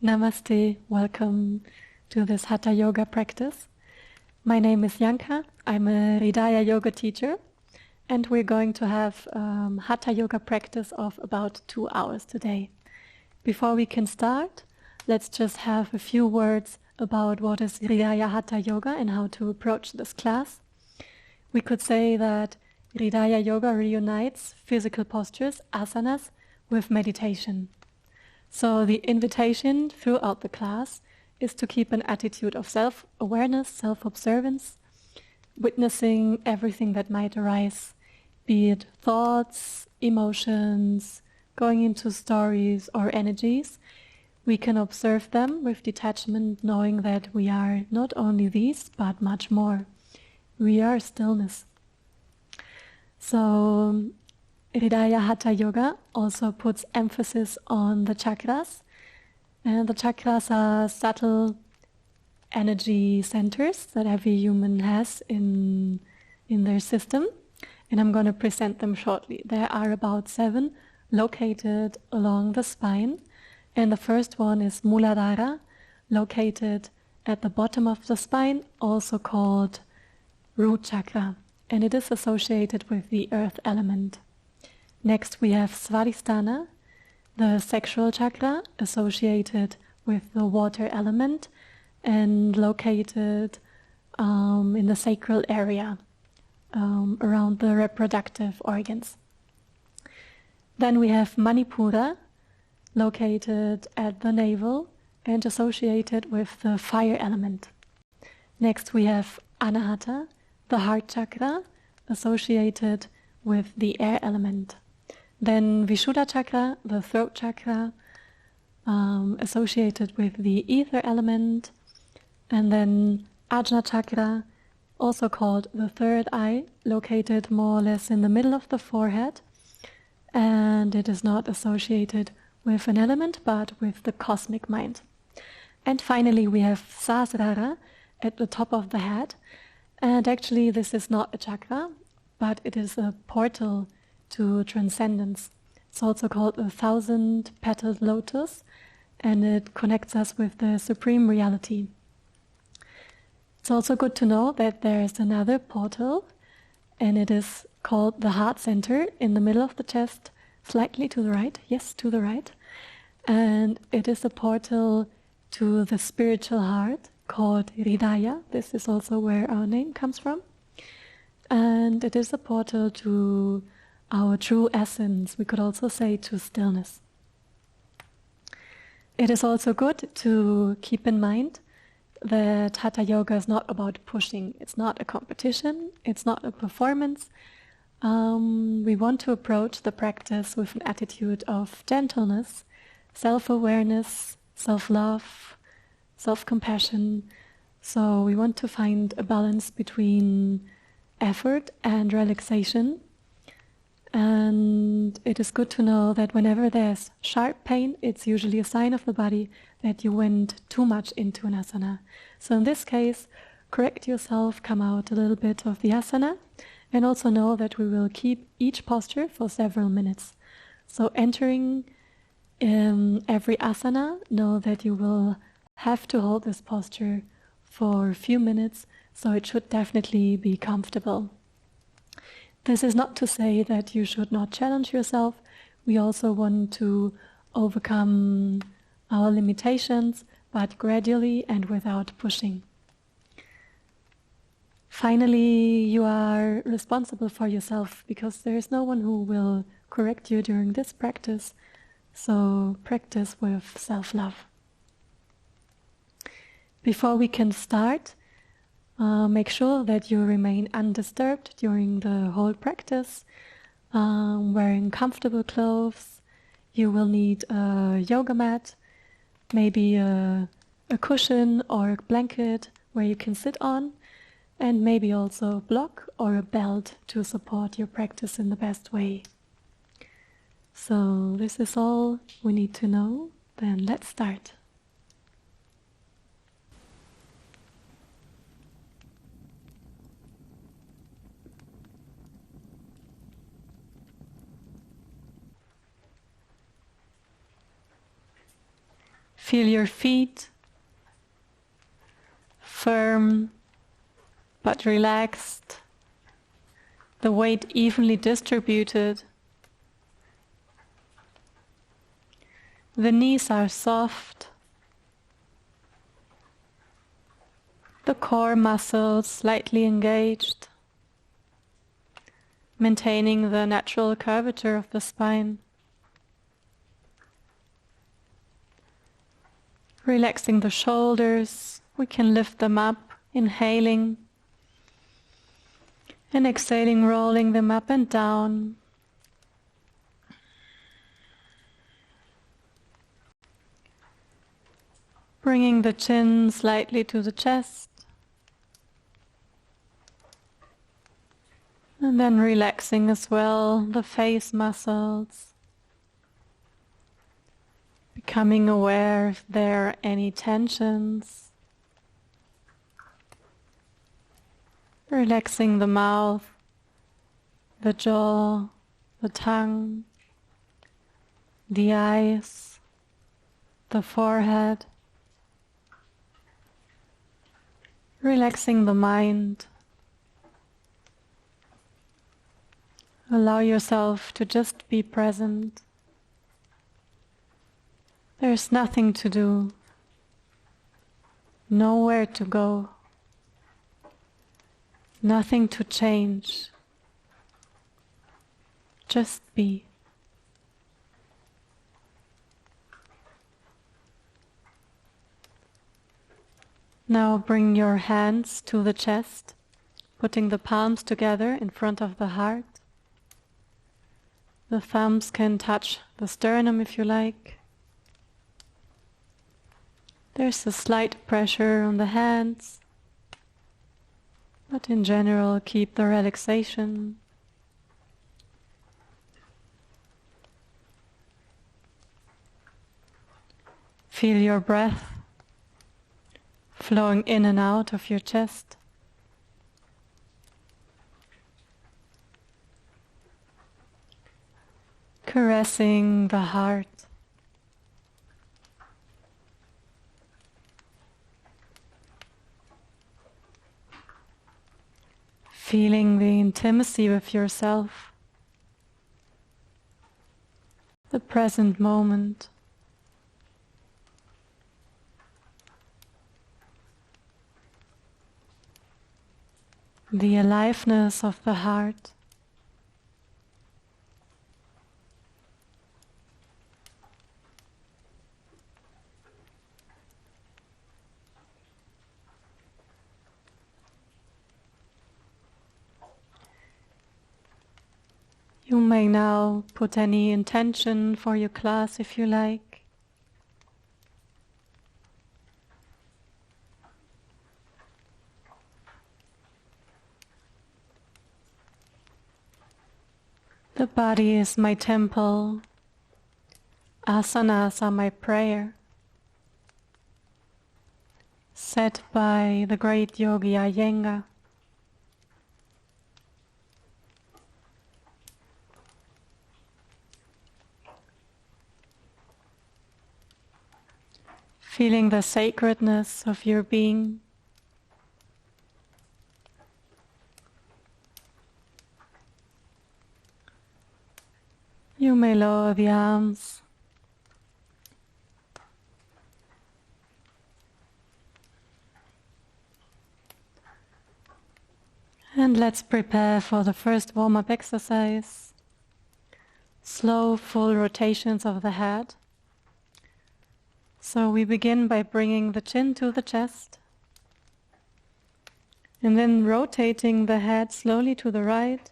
Namaste, welcome to this Hatha Yoga practice. My name is Yanka, I'm a Hridaya Yoga teacher, and we're going to have Hatha Yoga practice of about 2 hours today. Before we can start, let's just have a few words about what is Hridaya Hatha Yoga and how to approach this class. We could say that Hridaya Yoga reunites physical postures, asanas, with meditation. So the invitation throughout the class is to keep an attitude of self-awareness, self-observance, witnessing everything that might arise, be it thoughts, emotions, going into stories or energies. We can observe them with detachment, knowing that we are not only these, but much more. We are stillness. So Hridaya Hatha Yoga also puts emphasis on the chakras, and the chakras are subtle energy centers that every human has in their system, and I'm going to present them shortly. There are about 7 located along the spine, and the first one is Muladhara, located at the bottom of the spine, also called root chakra, and it is associated with the earth element. Next we have Svadhisthana, the sexual chakra, associated with the water element and located in the sacral area around the reproductive organs. Then we have Manipura, located at the navel and associated with the fire element. Next we have Anahata, the heart chakra, associated with the air element. Then Vishuddha chakra, the throat chakra, associated with the ether element. And then Ajna chakra, also called the third eye, located more or less in the middle of the forehead. And it is not associated with an element, but with the cosmic mind. And finally we have Sahasrara at the top of the head. And actually this is not a chakra, but it is a portal to transcendence. It's also called the 1,000-petaled lotus, and it connects us with the supreme reality. It's also good to know that there is another portal, and it is called the heart center in the middle of the chest, slightly to the right, yes, to the right. And it is a portal to the spiritual heart called Hridaya. This is also where our name comes from. And it is a portal to our true essence, we could also say to stillness. It is also good to keep in mind that Hatha Yoga is not about pushing. It's not a competition, it's not a performance. We want to approach the practice with an attitude of gentleness, self-awareness, self-love, self-compassion. So we want to find a balance between effort and relaxation. And it is good to know that whenever there's sharp pain, it's usually a sign of the body that you went too much into an asana. So in this case, correct yourself, come out a little bit of the asana, and also know that we will keep each posture for several minutes. So entering every asana, know that you will have to hold this posture for a few minutes, so it should definitely be comfortable. This is not to say that you should not challenge yourself. We also want to overcome our limitations, but gradually and without pushing. Finally, you are responsible for yourself, because there is no one who will correct you during this practice. So practice with self-love. Before we can start, make sure that you remain undisturbed during the whole practice, wearing comfortable clothes. You will need a yoga mat, maybe a cushion or a blanket where you can sit on, and maybe also a block or a belt to support your practice in the best way. So this is all we need to know. Then let's start. Feel your feet firm but relaxed, the weight evenly distributed. The knees are soft, the core muscles slightly engaged, maintaining the natural curvature of the spine. Relaxing the shoulders, we can lift them up, inhaling, and exhaling, rolling them up and down. Bringing the chin slightly to the chest. And then relaxing as well the face muscles. Becoming aware if there are any tensions. Relaxing the mouth, the jaw, the tongue, the eyes, the forehead. Relaxing the mind. Allow yourself to just be present. There's nothing to do, nowhere to go, nothing to change. Just be. Now bring your hands to the chest, putting the palms together in front of the heart. The thumbs can touch the sternum if you like. There's a slight pressure on the hands, but in general keep the relaxation. Feel your breath flowing in and out of your chest. Caressing the heart. Feeling the intimacy with yourself, the present moment. The aliveness of the heart. You may now put any intention for your class if you like. The body is my temple. Asanas are my prayer. Set by the great yogi Iyengar. Feeling the sacredness of your being. You may lower the arms. And let's prepare for the first warm-up exercise. Slow, full rotations of the head. So we begin by bringing the chin to the chest and then rotating the head slowly to the right.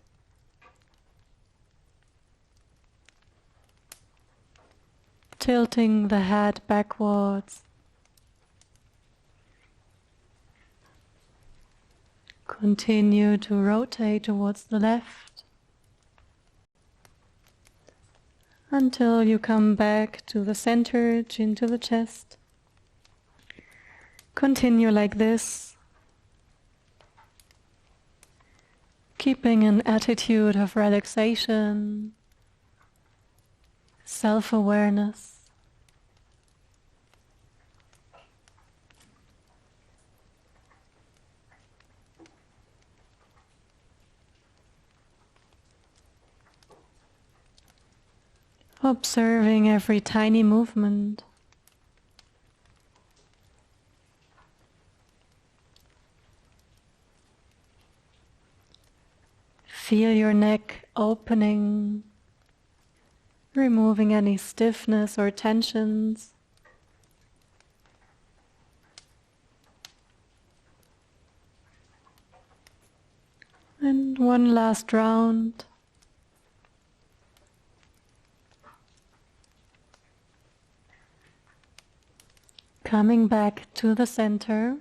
Tilting the head backwards. Continue to rotate towards the left until you come back to the center, chin to the chest. Continue like this, keeping an attitude of relaxation, self-awareness. observing every tiny movement. Feel your neck opening, removing any stiffness or tensions. And one last round. Coming back to the center,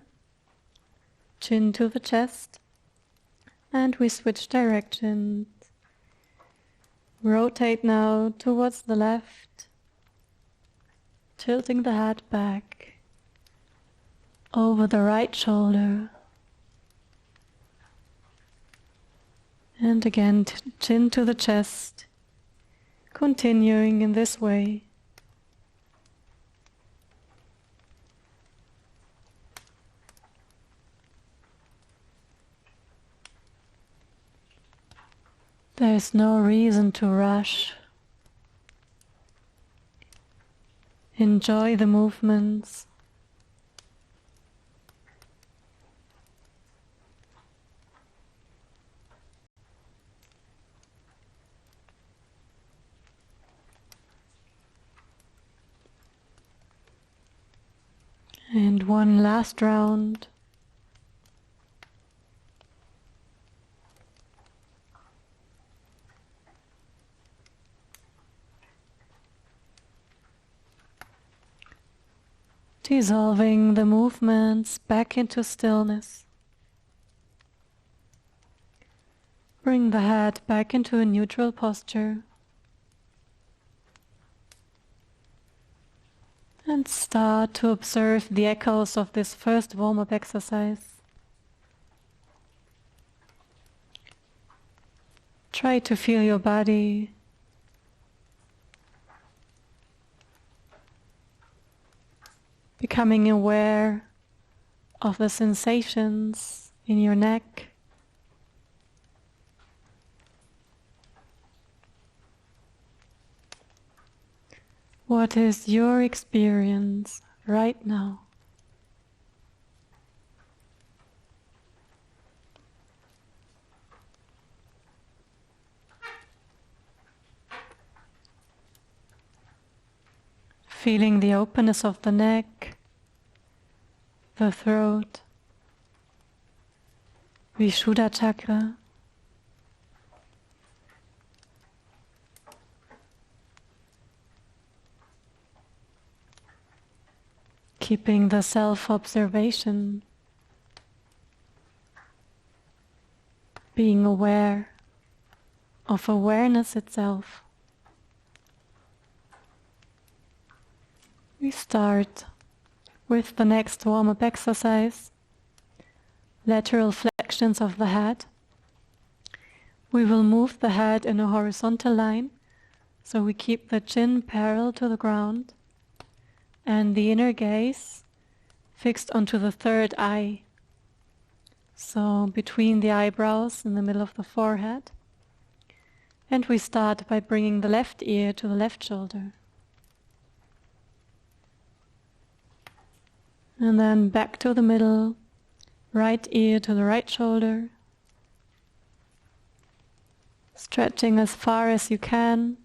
chin to the chest, and we switch directions. Rotate now towards the left, tilting the head back over the right shoulder. And again, chin to the chest, continuing in this way. There's no reason to rush. Enjoy the movements. And one last round. Dissolving the movements back into stillness. Bring the head back into a neutral posture. And start to observe the echoes of this first warm-up exercise. Try to feel your body. Becoming aware of the sensations in your neck. What is your experience right now? Feeling the openness of the neck, the throat, Vishuddha chakra. Keeping the self-observation, being aware of awareness itself. We start with the next warm-up exercise, lateral flexions of the head. We will move the head in a horizontal line, so we keep the chin parallel to the ground and the inner gaze fixed onto the third eye. So between the eyebrows in the middle of the forehead. And we start by bringing the left ear to the left shoulder. And then back to the middle, right ear to the right shoulder. Stretching as far as you can.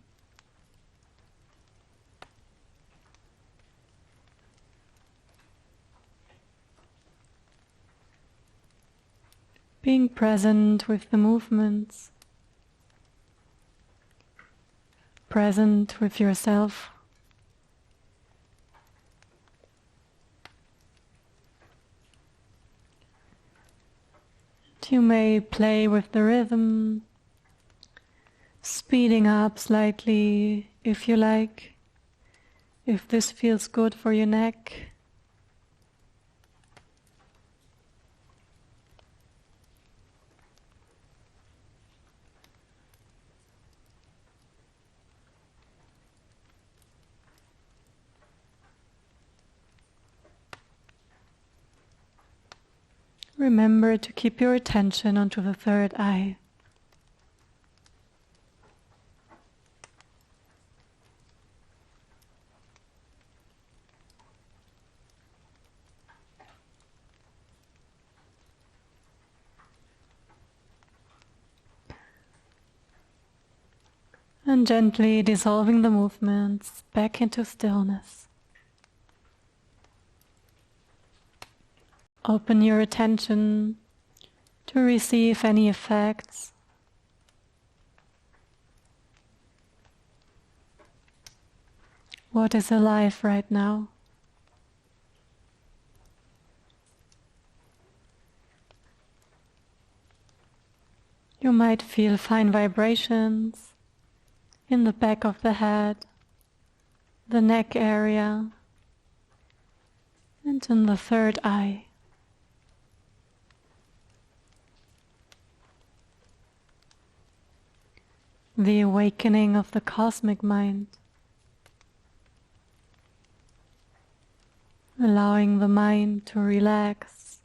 Being present with the movements. Present with yourself. You may play with the rhythm, speeding up slightly if you like, if this feels good for your neck. Remember to keep your attention onto the third eye. And gently dissolving the movements back into stillness. Open your attention to receive any effects. What is alive right now? You might feel fine vibrations in the back of the head, the neck area, and in the third eye. The awakening of the cosmic mind, allowing the mind to relax,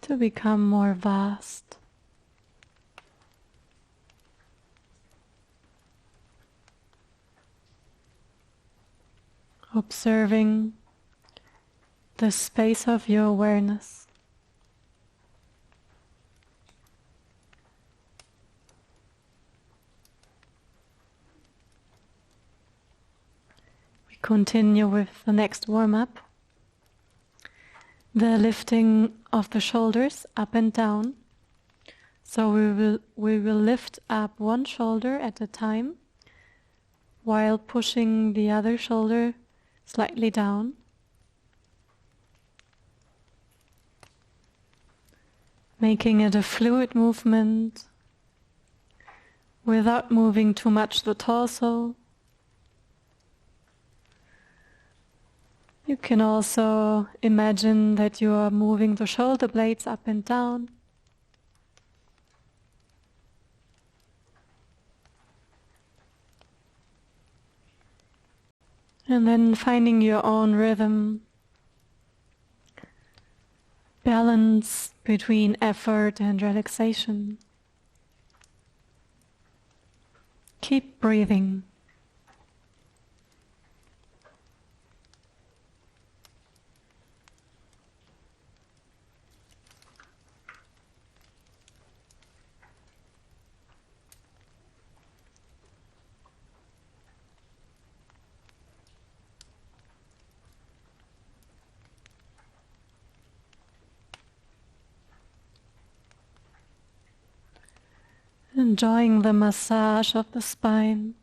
to become more vast. Observing the space of your awareness. We continue with the next warm-up. The lifting of the shoulders up and down. So we will lift up one shoulder at a time while pushing the other shoulder slightly down. Making it a fluid movement without moving too much the torso. You can also imagine that you are moving the shoulder blades up and down. And then finding your own rhythm, balance between effort and relaxation. Keep breathing. Enjoying the massage of the spine.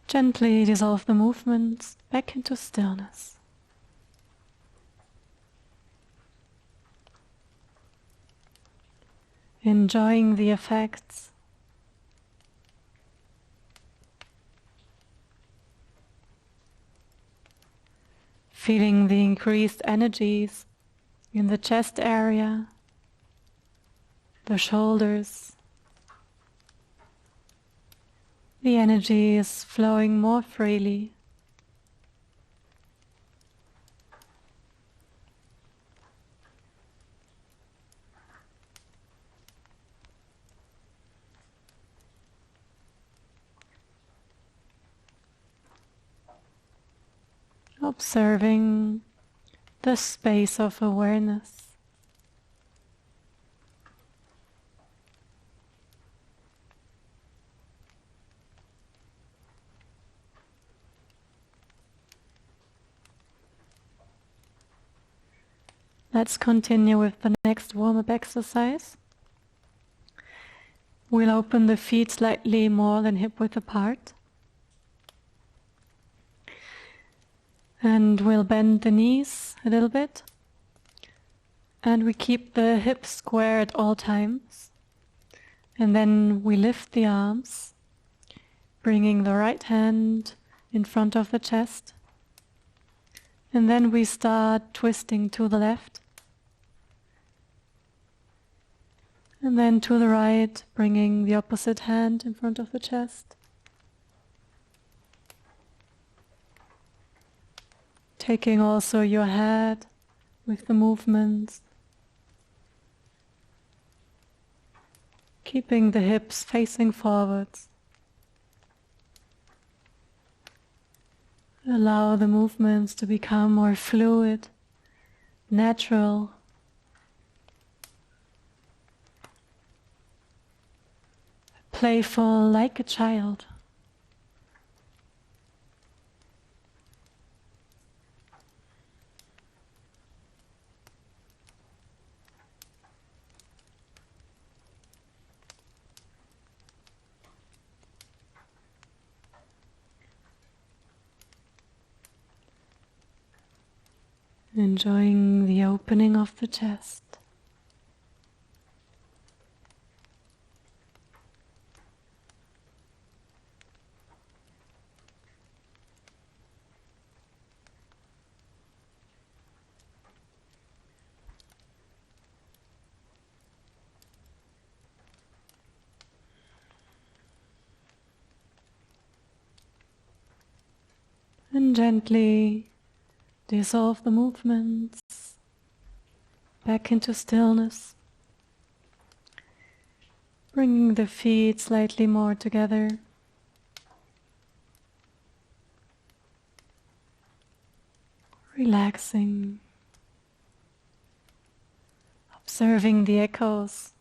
Gently dissolve the movements back into stillness. Enjoying the effects. Feeling the increased energies in the chest area, the shoulders. The energy is flowing more freely. Observing the space of awareness. Let's continue with the next warm-up exercise. We'll open the feet slightly more than hip-width apart. And we'll bend the knees a little bit. And we keep the hips square at all times. And then we lift the arms, bringing the right hand in front of the chest. And then we start twisting to the left. And then to the right, bringing the opposite hand in front of the chest. Taking also your head with the movements. Keeping the hips facing forwards. Allow the movements to become more fluid, natural. Playful like a child. Enjoying the opening of the chest. And gently dissolve the movements back into stillness, bringing the feet slightly more together. Relaxing, observing the echoes.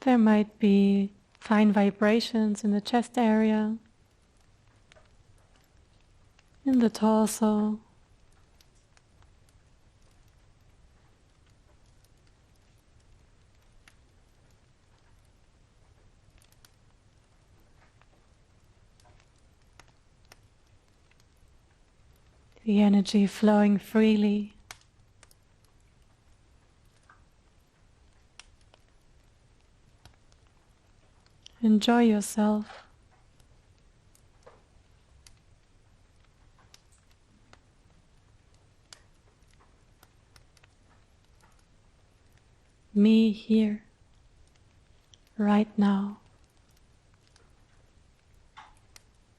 There might be fine vibrations in the chest area, in the torso. The energy flowing freely. Enjoy yourself. Me here, right now.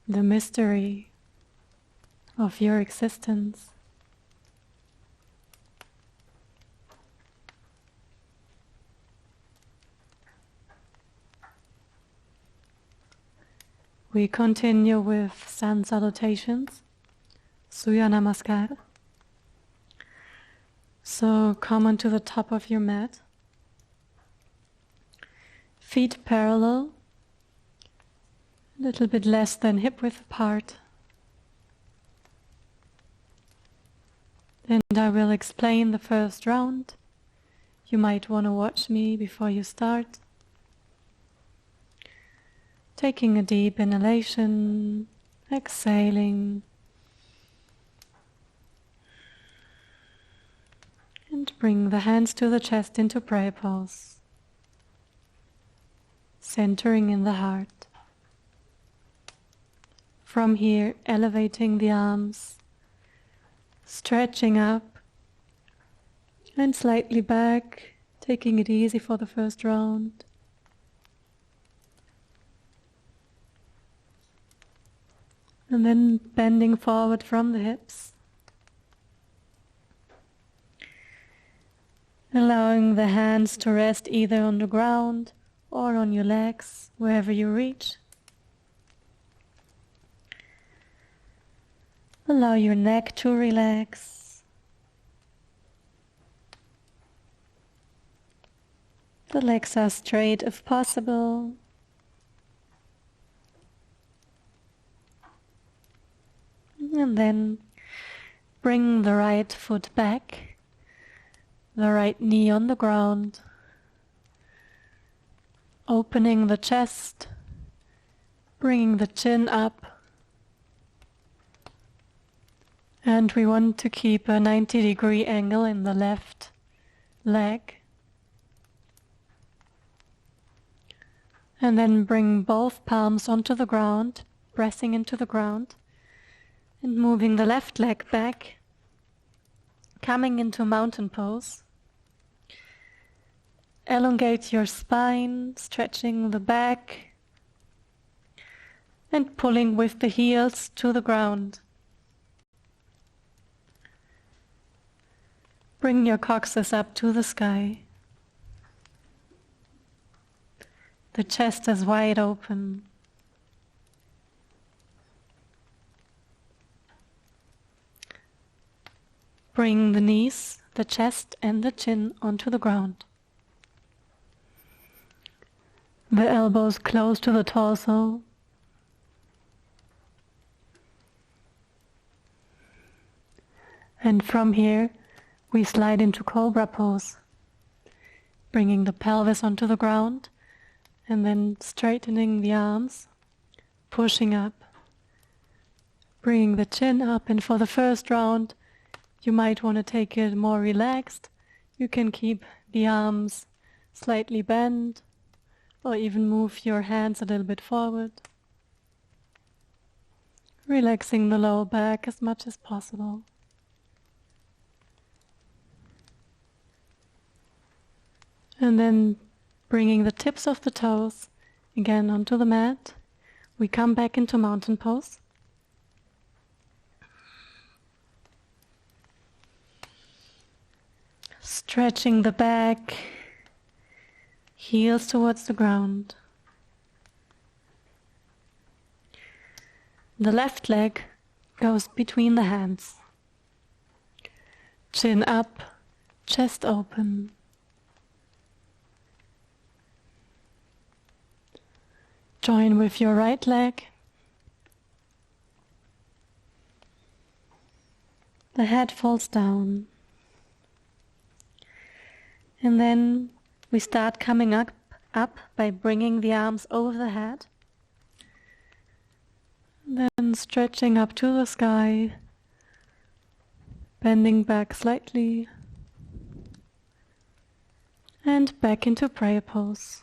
The mystery of your existence. We continue with sun salutations, Surya Namaskar. So come onto the top of your mat, feet parallel, a little bit less than hip width apart. And I will explain the first round. You might want to watch me before you start. Taking a deep inhalation, exhaling, and bring the hands to the chest into prayer pose, centering in the heart. From here, elevating the arms, stretching up and slightly back, taking it easy for the first round. And then bending forward from the hips. Allowing the hands to rest either on the ground or on your legs, wherever you reach. Allow your neck to relax. The legs are straight if possible. And then bring the right foot back, the right knee on the ground, opening the chest, bringing the chin up. And we want to keep a 90-degree angle in the left leg. And then bring both palms onto the ground, pressing into the ground. And moving the left leg back, coming into mountain pose. Elongate your spine, stretching the back, and pulling with the heels to the ground. Bring your coccyx up to the sky. The chest is wide open. Bring the knees, the chest and the chin onto the ground. The elbows close to the torso. And from here, we slide into Cobra pose, bringing the pelvis onto the ground and then straightening the arms, pushing up, bringing the chin up. And for the first round, you might want to take it more relaxed. You can keep the arms slightly bent or even move your hands a little bit forward, relaxing the lower back as much as possible. And then bringing the tips of the toes again onto the mat, we come back into mountain pose. Stretching the back, heels towards the ground. The left leg goes between the hands. Chin up, chest open. Join with your right leg. The head falls down. And then we start coming up by bringing the arms over the head. Then stretching up to the sky, bending back slightly, and back into prayer pose.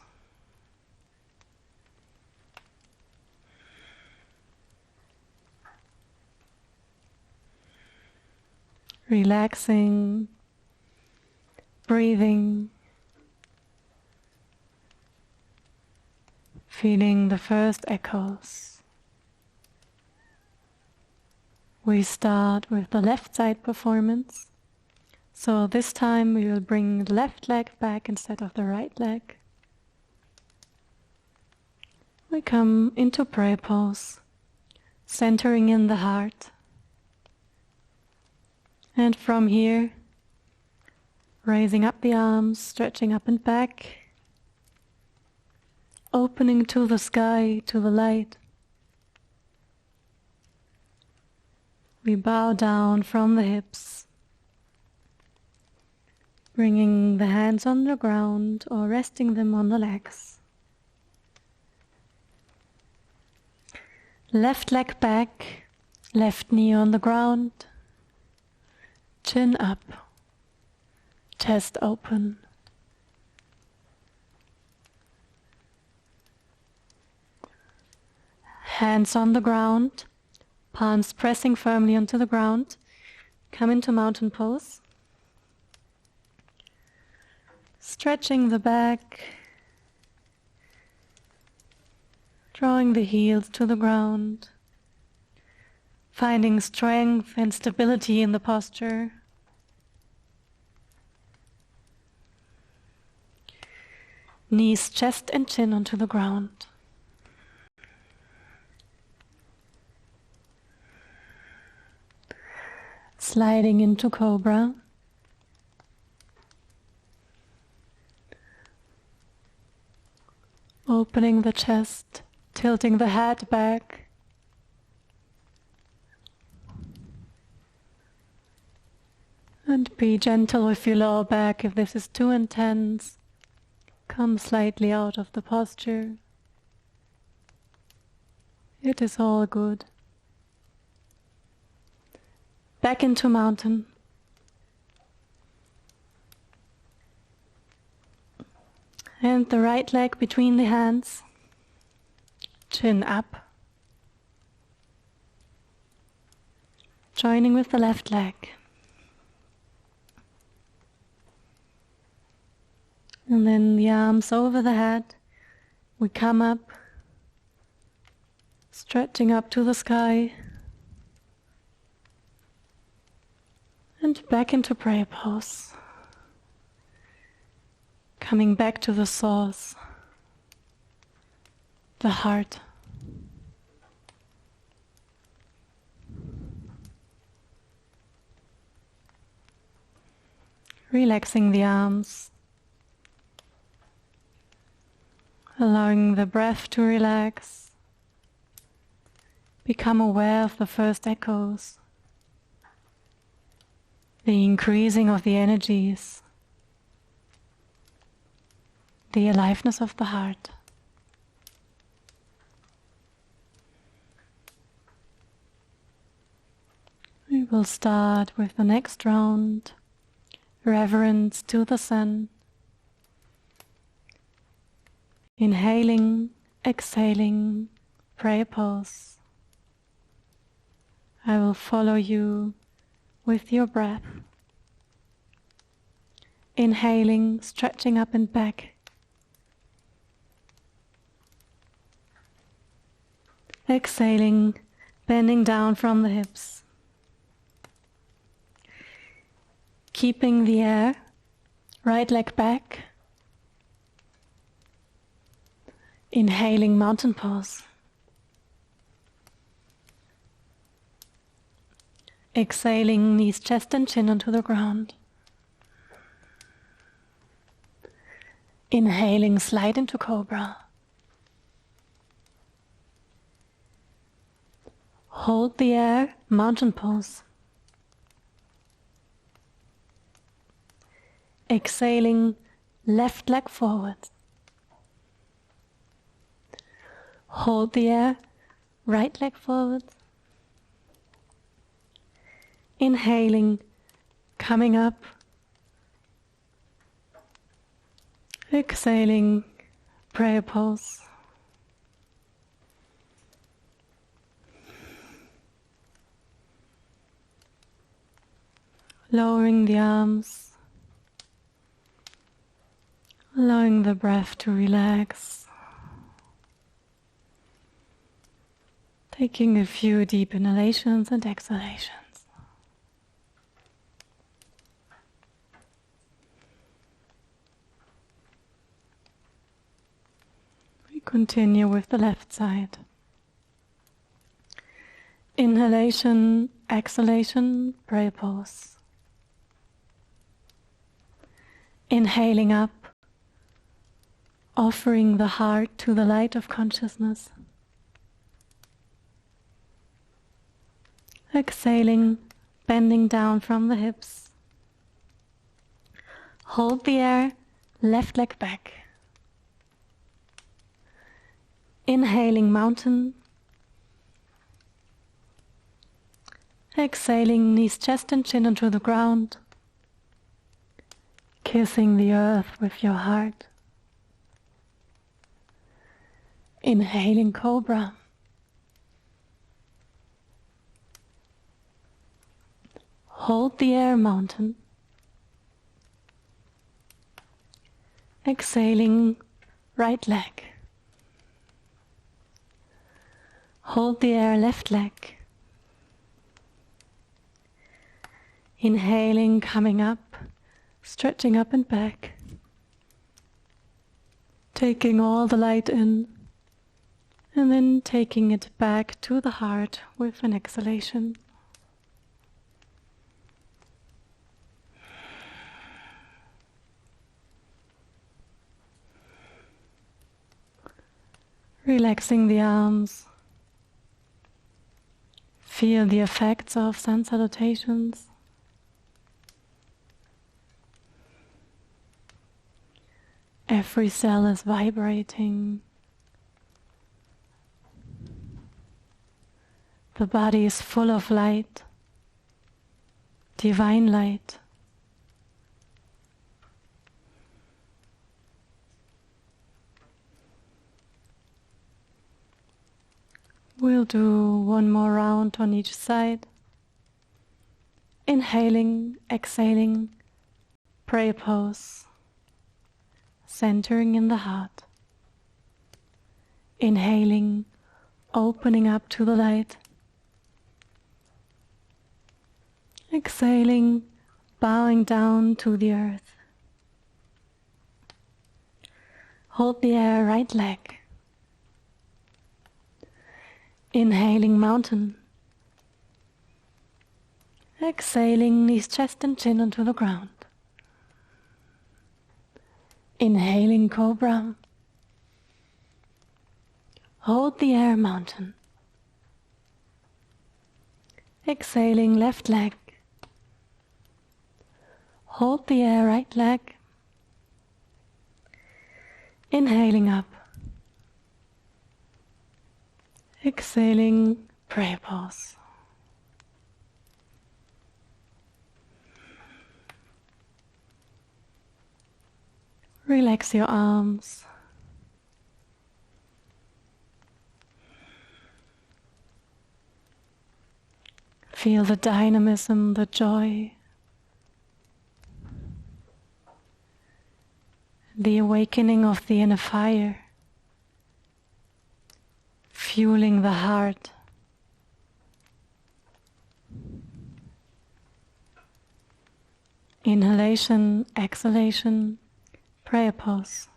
Relaxing, breathing, feeling the first echoes. We start with the left side performance. So this time we will bring the left leg back instead of the right leg. We come into prayer pose, centering in the heart. And from here, raising up the arms, stretching up and back, opening to the sky, to the light. We bow down from the hips, bringing the hands on the ground or resting them on the legs. Left leg back, left knee on the ground. Chin up, chest open. Hands on the ground, palms pressing firmly onto the ground. Come into mountain pose. Stretching the back, drawing the heels to the ground. Finding strength and stability in the posture. Knees, chest and chin onto the ground. Sliding into Cobra. Opening the chest, tilting the head back. And be gentle with your lower back. If this is too intense, come slightly out of the posture. It is all good. Back into mountain. And the right leg between the hands. Chin up. Joining with the left leg. And then the arms over the head. We come up, stretching up to the sky. And back into prayer pose. Coming back to the source, the heart. Relaxing the arms. Allowing the breath to relax. Become aware of the first echoes. The increasing of the energies. The aliveness of the heart. We will start with the next round. Reverence to the sun. Inhaling, exhaling, prayer pose. I will follow you with your breath. Inhaling, stretching up and back. Exhaling, bending down from the hips. Keeping the air, right leg back. Inhaling, mountain pose. Exhaling, knees, chest and chin onto the ground. Inhaling, slide into cobra. Hold the air, mountain pose. Exhaling, left leg forward. Hold the air, right leg forward. Inhaling, coming up. Exhaling, prayer pose. Lowering the arms. Allowing the breath to relax. Taking a few deep inhalations and exhalations. We continue with the left side. Inhalation, exhalation, prayer pose. Inhaling up. Offering the heart to the light of consciousness. Exhaling, bending down from the hips. Hold the air, left leg back. Inhaling, mountain. Exhaling, knees, chest and chin onto the ground. Kissing the earth with your heart. Inhaling, cobra. Hold the air, mountain. Exhaling, right leg. Hold the air, left leg. Inhaling, coming up, stretching up and back. Taking all the light in. And then taking it back to the heart with an exhalation. Relaxing the arms. Feel the effects of sun salutations. Every cell is vibrating. The body is full of light, divine light. We'll do one more round on each side. Inhaling, exhaling, prayer pose, centering in the heart. Inhaling, opening up to the light. Exhaling, bowing down to the earth. Hold the air, right leg. Inhaling mountain. Exhaling, knees, chest and chin onto the ground. Inhaling cobra. Hold the air, mountain. Exhaling, left leg. Hold the air, right leg. Inhaling up. Exhaling, prayer pose. Relax your arms. Feel the dynamism, the joy, the awakening of the inner fire, fueling the heart. Inhalation, exhalation, prayer pose.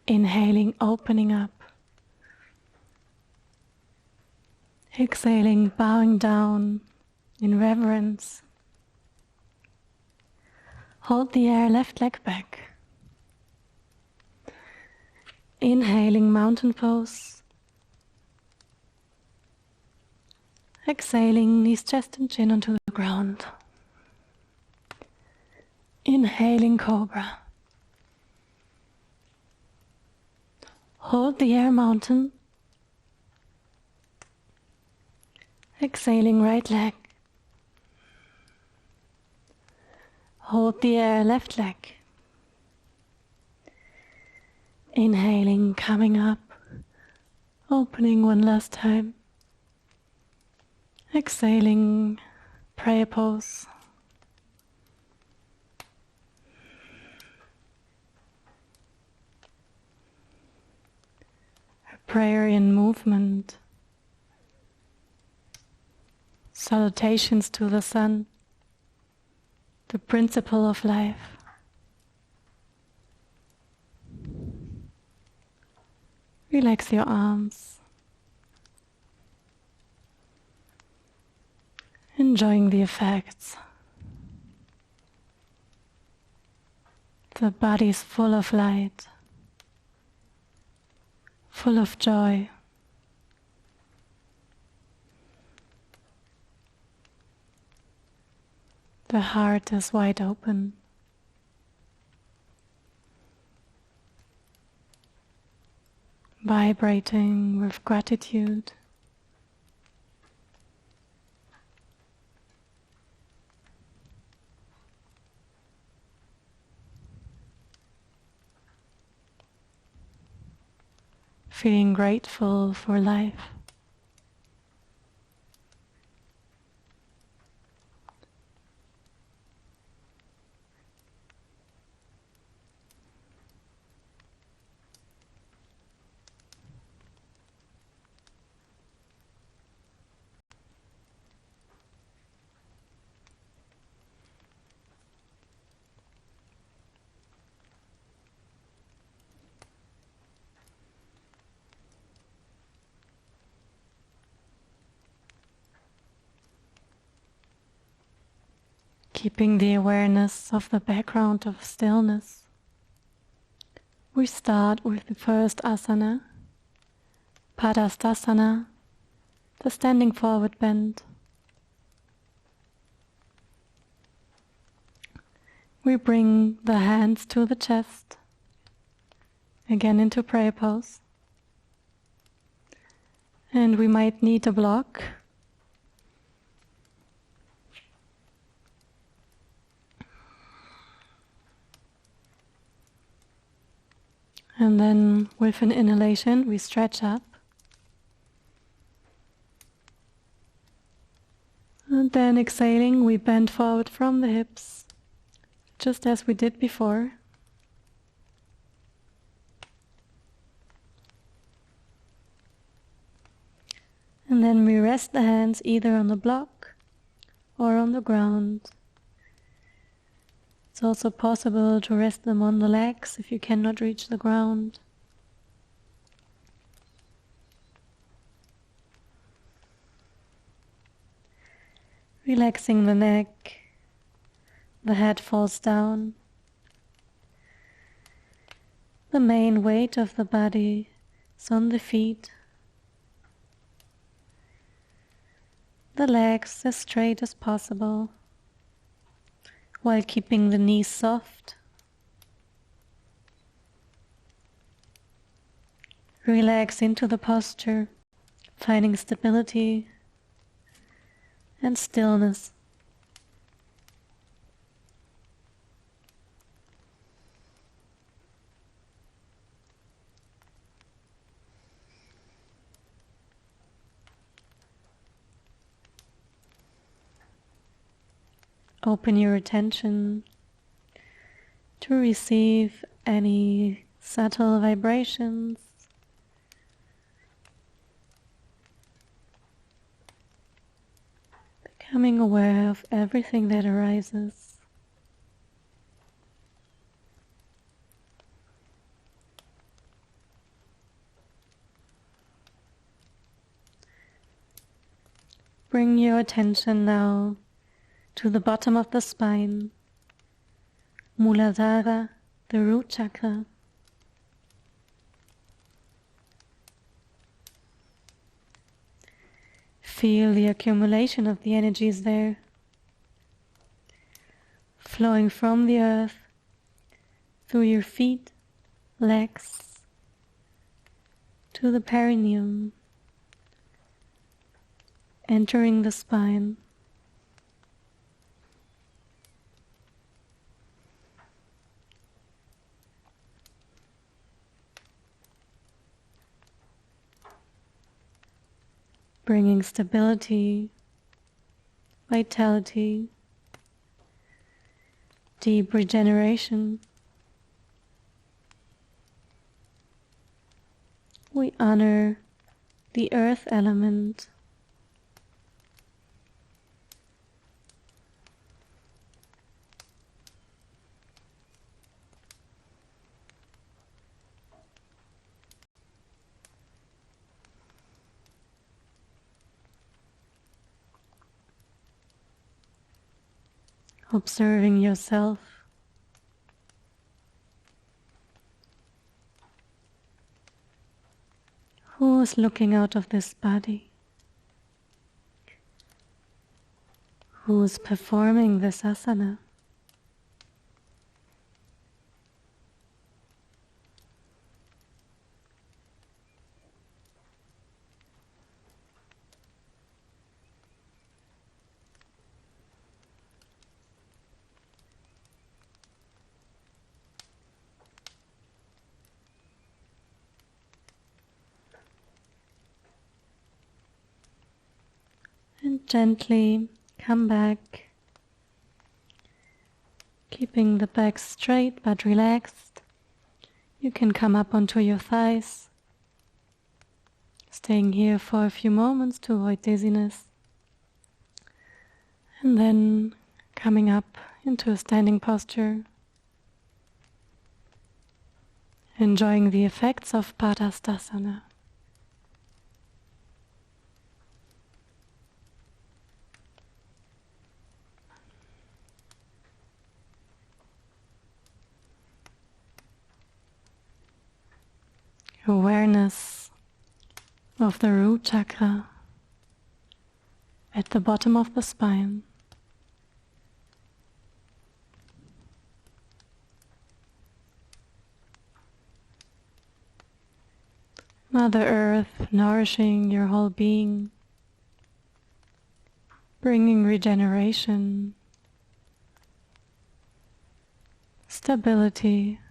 Inhaling, opening up. Exhaling, bowing down in reverence. Hold the air, left leg back. Inhaling, mountain pose. Exhaling, knees, chest and chin onto the ground. Inhaling, cobra. Hold the air, mountain. Exhaling, right leg. Hold the air, left leg. Inhaling, coming up. Opening one last time. Exhaling, prayer pose. A prayer in movement. Salutations to the sun, the principle of life. Relax your arms. Enjoying the effects. The body is full of light, full of joy. The heart is wide open. Vibrating with gratitude. Feeling grateful for life. Keeping the awareness of the background of stillness. We start with the first asana, Padastasana, the standing forward bend. We bring the hands to the chest, again into prayer pose. And we might need a block. And then with an inhalation, we stretch up. And then exhaling, we bend forward from the hips, just as we did before. And then we rest the hands either on the block or on the ground It's also possible to rest them on the legs if you cannot reach the ground. Relaxing the neck, the head falls down. The main weight of the body is on the feet. The legs as straight as possible, while keeping the knees soft. Relax into the posture, finding stability and stillness. Open your attention to receive any subtle vibrations. Becoming aware of everything that arises. Bring your attention now to the bottom of the spine, Muladhara, the root chakra. Feel the accumulation of the energies there, flowing from the earth through your feet, legs, to the perineum, entering the spine. Bringing stability, vitality, deep regeneration. We honor the earth element. Observing yourself. Who is looking out of this body? Who is performing this asana? And gently come back, keeping the back straight but relaxed. You can come up onto your thighs, staying here for a few moments to avoid dizziness, and then coming up into a standing posture, enjoying the effects of Padastasana. Awareness of the root chakra at the bottom of the spine. Mother Earth nourishing your whole being, bringing regeneration, stability,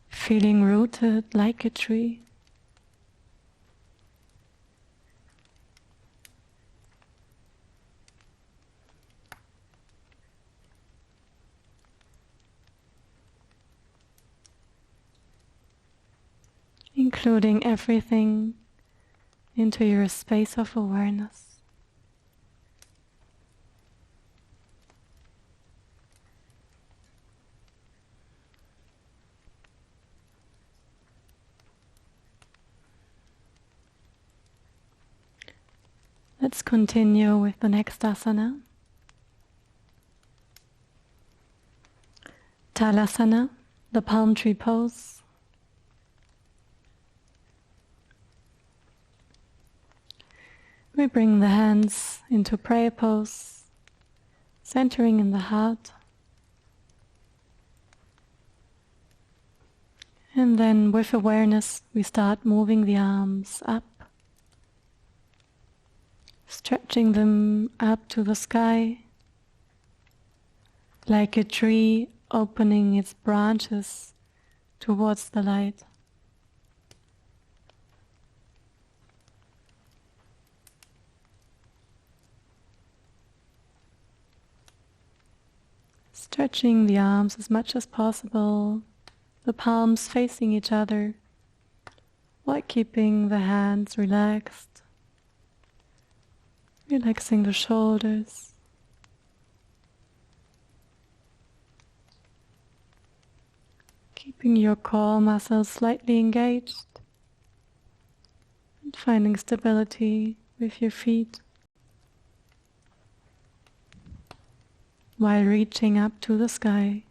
feeling rooted like a tree. Including everything into your space of awareness. Let's continue with the next asana. Talasana, the palm tree pose. We bring the hands into prayer pose, centering in the heart. And then with awareness, we start moving the arms up, stretching them up to the sky, like a tree opening its branches towards the light. Stretching the arms as much as possible, the palms facing each other, while keeping the hands relaxed. Relaxing the shoulders. Keeping your core muscles slightly engaged. And finding stability with your feet. While reaching up to the sky.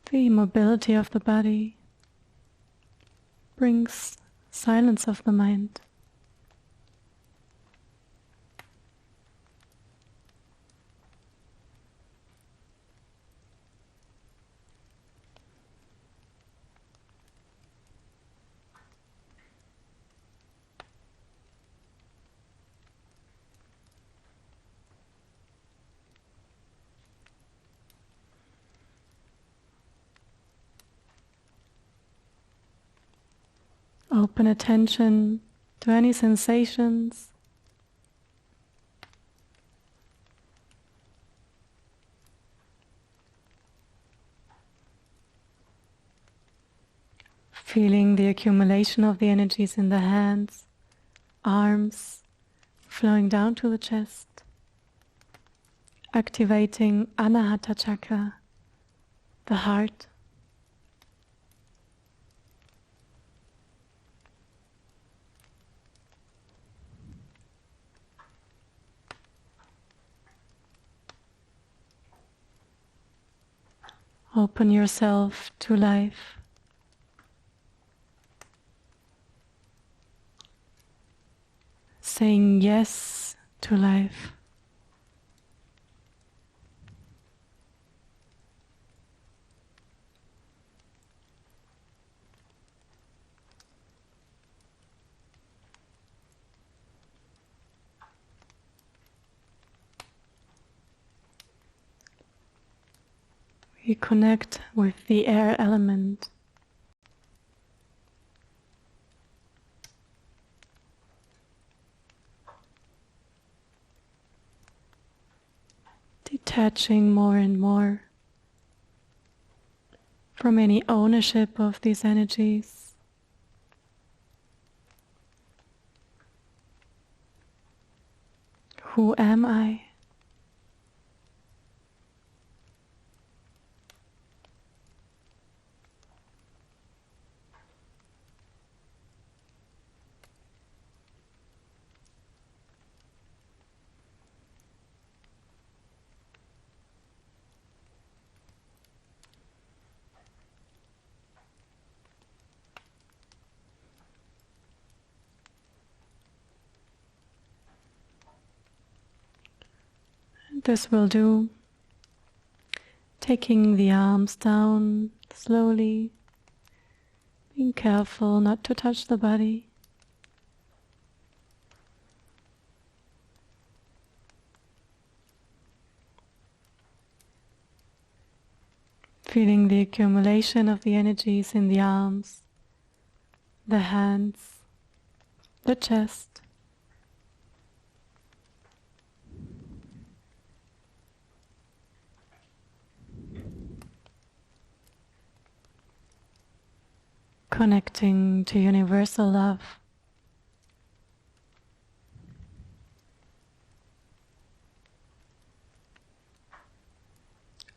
The mobility of the body brings silence of the mind. Open attention to any sensations. Feeling the accumulation of the energies in the hands, arms, flowing down to the chest. Activating Anahata chakra, the heart. Open yourself to life. Saying yes to life. We connect with the air element. Detaching more and more from any ownership of these energies. Who am I? This will do. Taking the arms down slowly, being careful not to touch the body. Feeling the accumulation of the energies in the arms, the hands, the chest. connecting to universal love.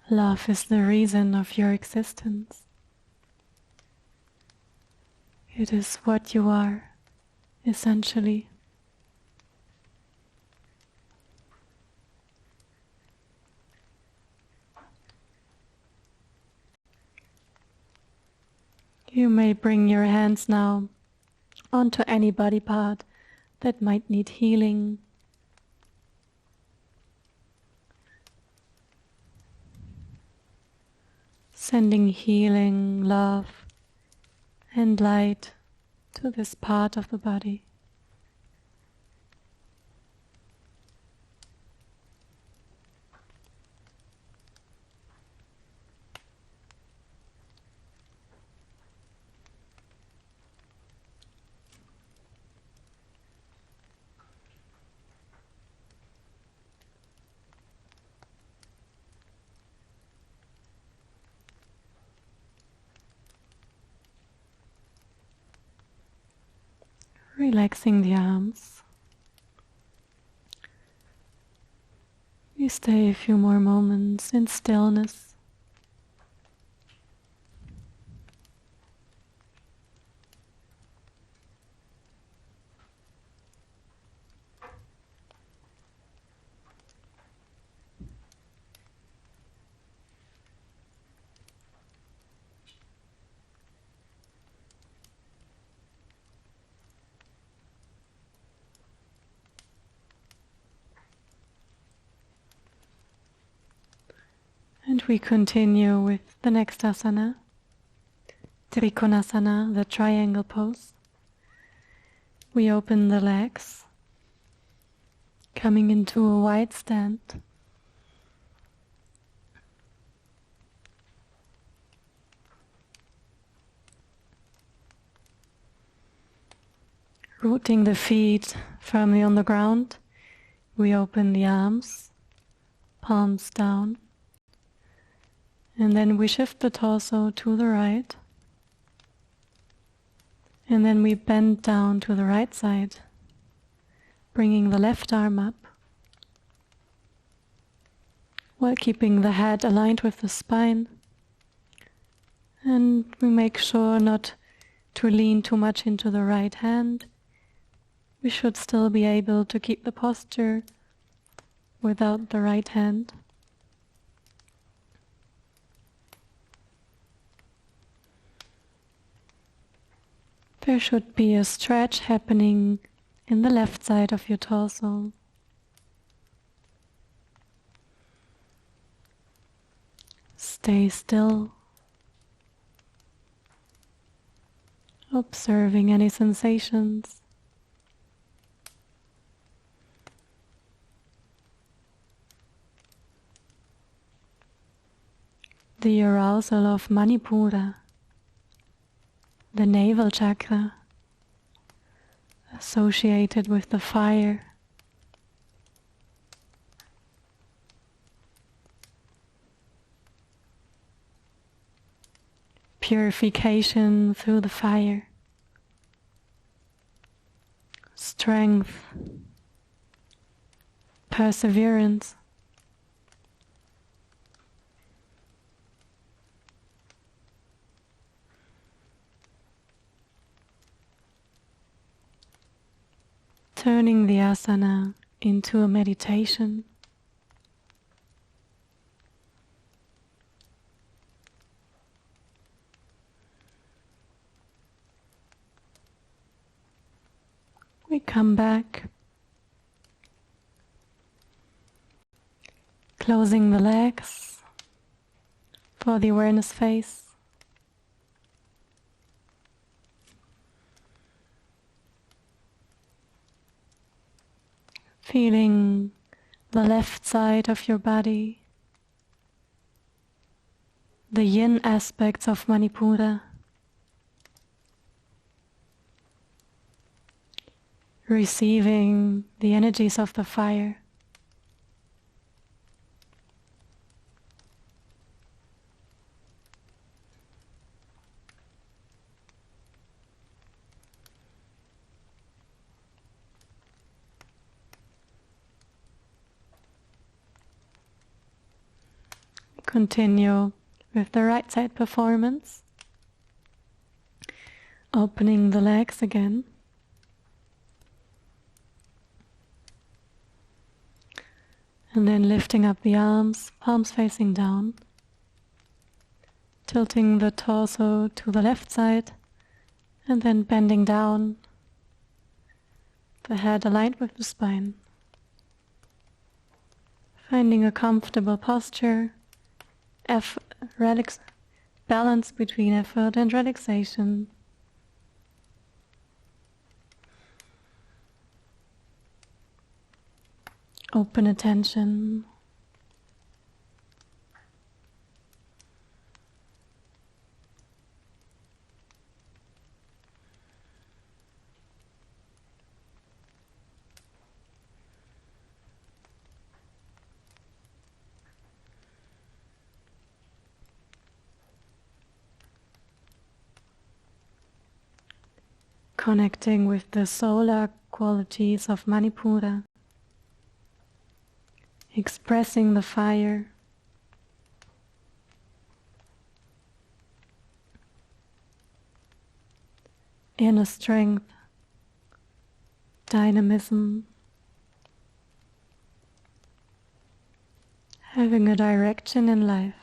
Love is the reason of your existence. It is what you are, essentially. You may bring your hands now onto any body part that might need healing. Sending healing, love, and light to this part of the body. Relaxing the arms. You stay a few more moments in stillness. And we continue with the next asana, Trikonasana, the triangle pose. We open the legs, coming into a wide stand. Rooting the feet firmly on the ground, we open the arms, palms down. And then we shift the torso to the right. And then we bend down to the right side, bringing the left arm up, while keeping the head aligned with the spine. And we make sure not to lean too much into the right hand. We should still be able to keep the posture without the right hand. There should be a stretch happening in the left side of your torso. Stay still, observing any sensations. The arousal of Manipura, the navel chakra, associated with the fire. Purification through the fire. Strength. Perseverance. Turning the asana into a meditation. We come back, closing the legs for the awareness phase. Feeling the left side of your body, the yin aspects of Manipura, receiving the energies of the fire. Continue with the right side performance. Opening the legs again. And then lifting up the arms, palms facing down. Tilting the torso to the left side. And then bending down. The head aligned with the spine. Finding a comfortable posture. Balance between effort and relaxation. Open attention. Connecting with the solar qualities of Manipura. Expressing the fire. Inner strength. Dynamism. Having a direction in life.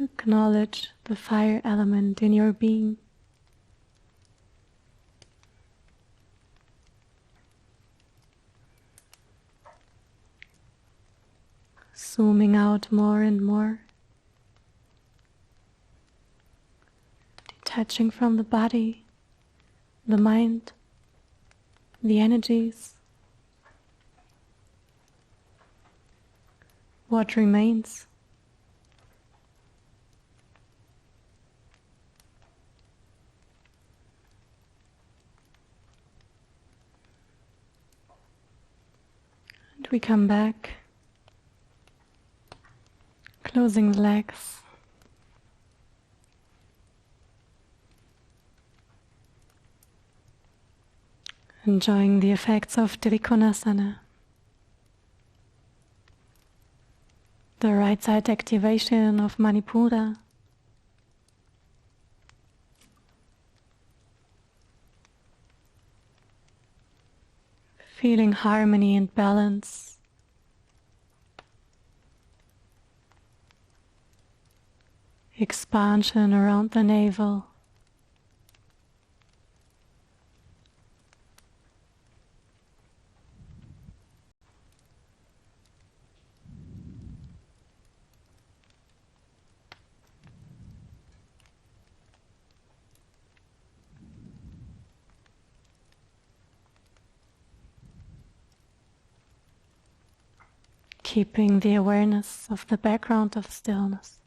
Acknowledge the fire element in your being. Zooming out more and more. Detaching from the body, the mind, the energies. What remains? We come back, closing the legs, enjoying the effects of Trikonasana, the right side activation of Manipura, feeling harmony and balance. Expansion around the navel. Keeping the awareness of the background of stillness.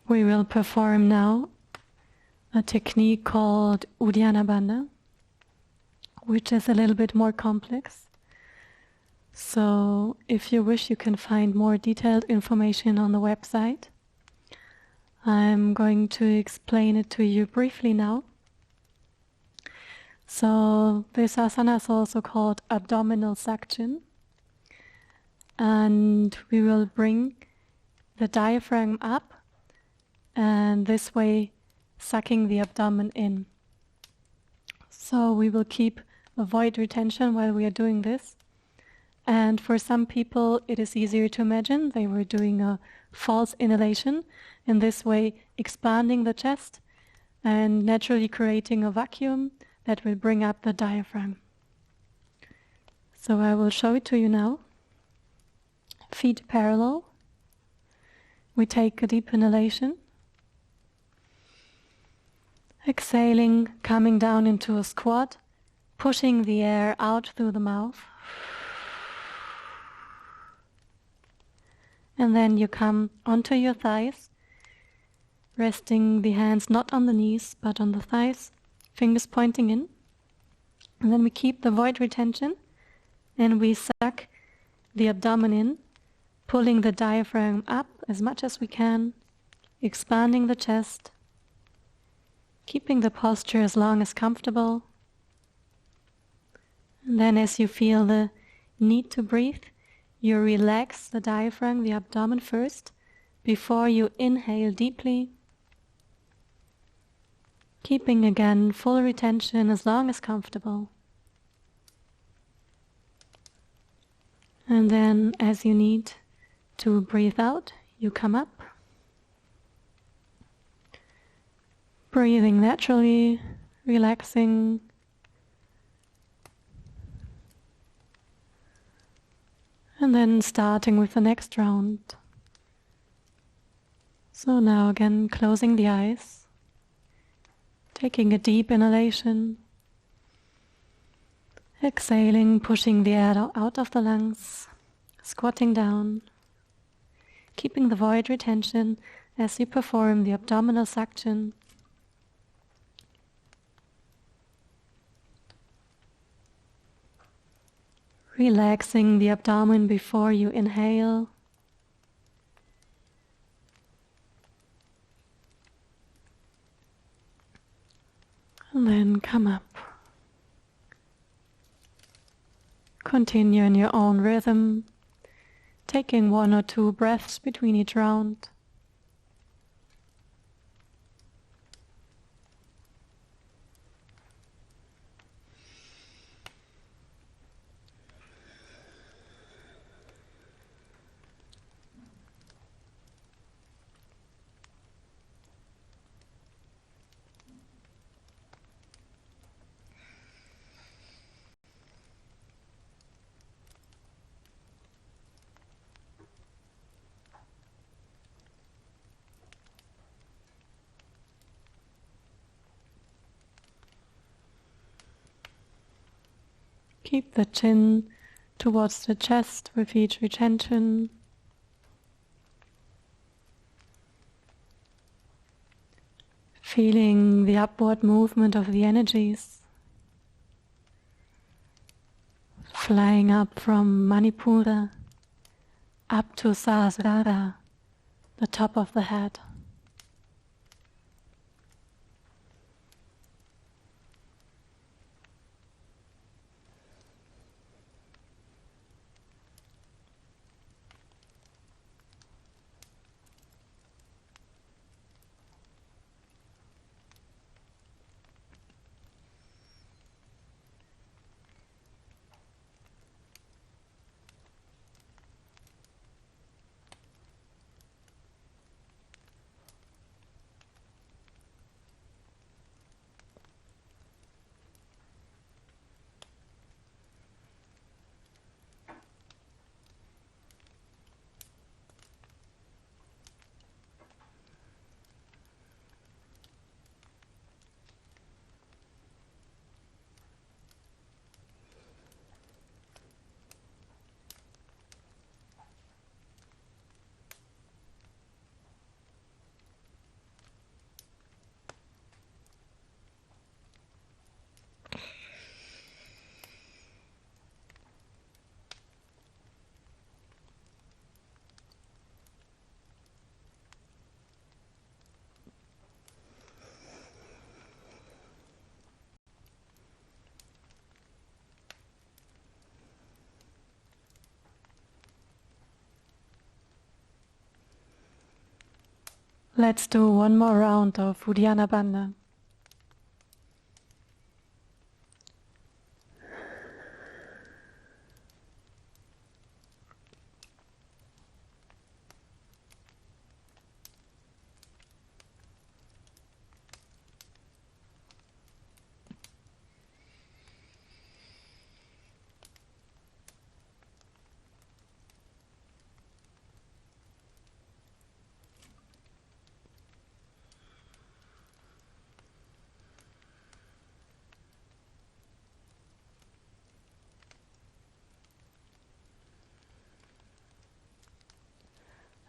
We will perform now a technique called Uddiyana Bandha, which is a little bit more complex. So if you wish, you can find more detailed information on the website. I'm going to explain it to you briefly now. So this asana is also called abdominal suction. And we will bring the diaphragm up and this way sucking the abdomen in. So we will avoid retention while we are doing this. And for some people, it is easier to imagine they were doing a false inhalation, in this way expanding the chest and naturally creating a vacuum that will bring up the diaphragm. So I will show it to you now. Feet parallel. We take a deep inhalation. Exhaling, coming down into a squat, pushing the air out through the mouth. And then you come onto your thighs, resting the hands not on the knees but on the thighs, fingers pointing in. And then we keep the void retention and we suck the abdomen in, pulling the diaphragm up as much as we can, expanding the chest, keeping the posture as long as comfortable. And then as you feel the need to breathe, you relax the diaphragm, the abdomen first, before you inhale deeply, keeping again full retention as long as comfortable. And then as you need to breathe out, you come up, breathing naturally, relaxing. And then starting with the next round. So now again, closing the eyes, taking a deep inhalation, exhaling, pushing the air out of the lungs, squatting down, keeping the void retention as you perform the abdominal suction. Relaxing the abdomen before you inhale. And then come up. Continue in your own rhythm, taking 1 or 2 breaths between each round. Keep the chin towards the chest with each retention. Feeling the upward movement of the energies. Flying up from Manipura up to Sahasrara, the top of the head. Let's do one more round of Uddiyana Bandha.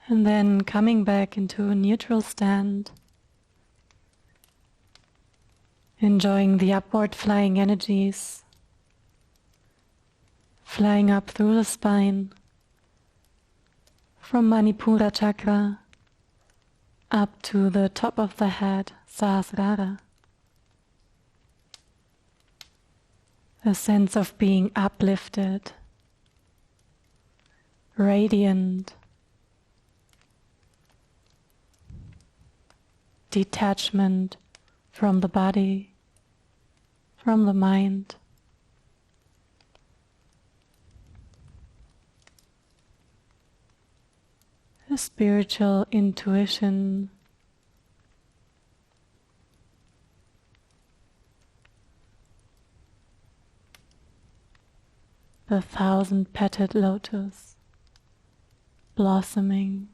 And then coming back into a neutral stand, enjoying the upward flying energies, flying up through the spine, from Manipura chakra up to the top of the head, Sahasrara. A sense of being uplifted, radiant, detachment from the body, from the mind. A spiritual intuition, the 1,000-petaled lotus blossoming.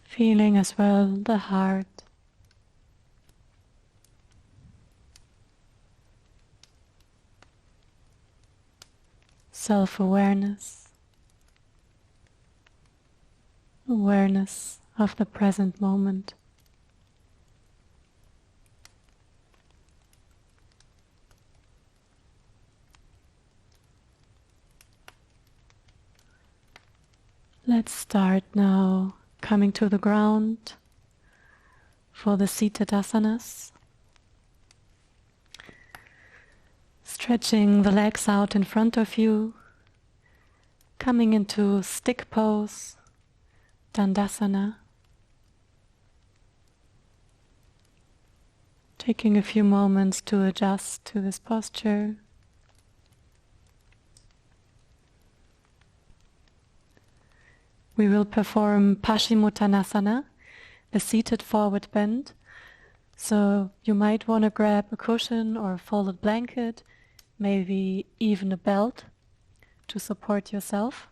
Feeling as well the heart, self-awareness, awareness of the present moment. Let's start now coming to the ground for the seated asanas. Stretching the legs out in front of you, coming into stick pose, Dandasana. Taking a few moments to adjust to this posture. We will perform Paschimottanasana, the seated forward bend. So you might want to grab a cushion or a folded blanket, maybe even a belt to support yourself.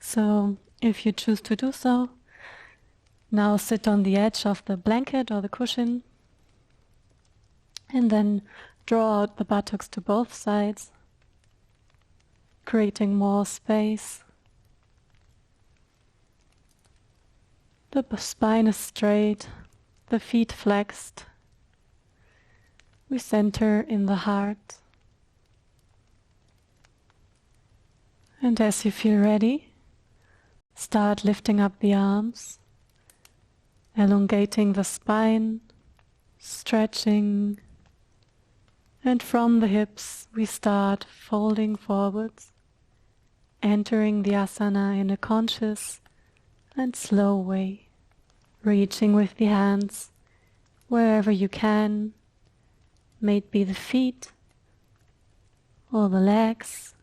So if you choose to do so, now sit on the edge of the blanket or the cushion and then draw out the buttocks to both sides, creating more space. The spine is straight, the feet flexed. We center in the heart. And as you feel ready, start lifting up the arms, elongating the spine, stretching, and from the hips we start folding forwards, entering the asana in a conscious and slow way, reaching with the hands wherever you can, may it be the feet or the legs,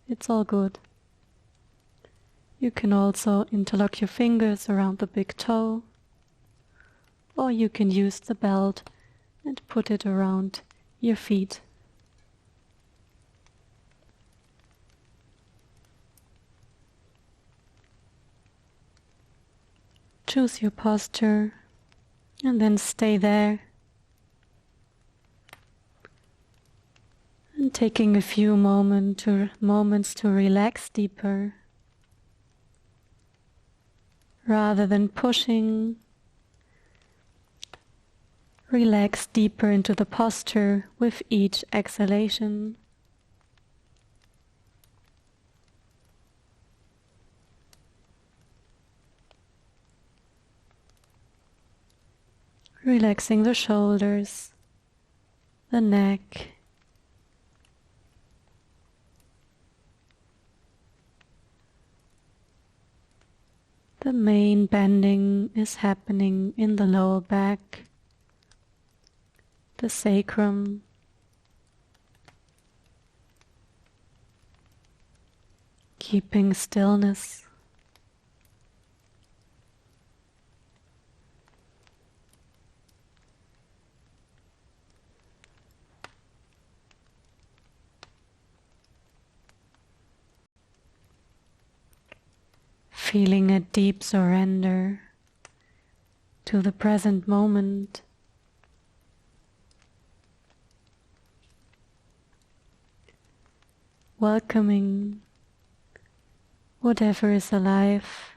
it's all good. You can also interlock your fingers around the big toe, or you can use the belt and put it around your feet. Choose your posture and then stay there. And taking a few moments to relax deeper, rather than pushing. Relax deeper into the posture with each exhalation. Relaxing the shoulders, the neck, the main bending is happening in the lower back, the sacrum, keeping stillness. Feeling a deep surrender to the present moment. Welcoming whatever is alive.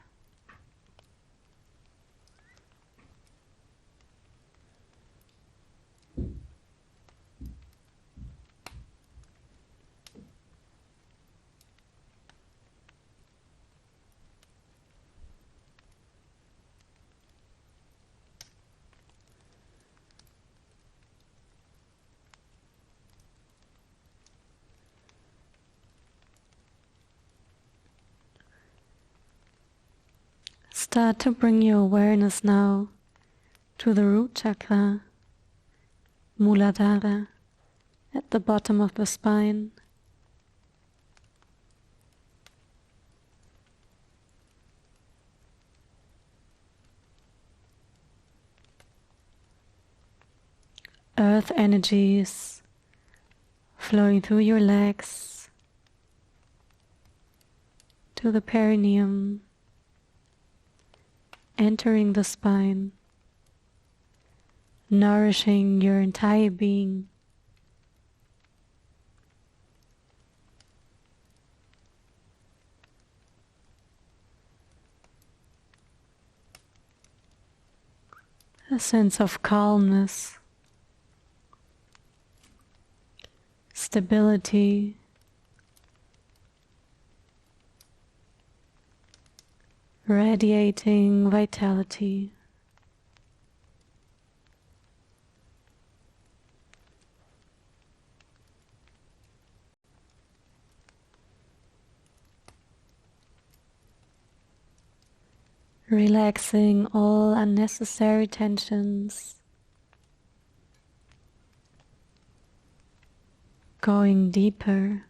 Start to bring your awareness now to the root chakra, Muladhara, at the bottom of the spine. Earth energies flowing through your legs to the perineum, entering the spine, nourishing your entire being. A sense of calmness, stability, radiating vitality. Relaxing all unnecessary tensions, going deeper.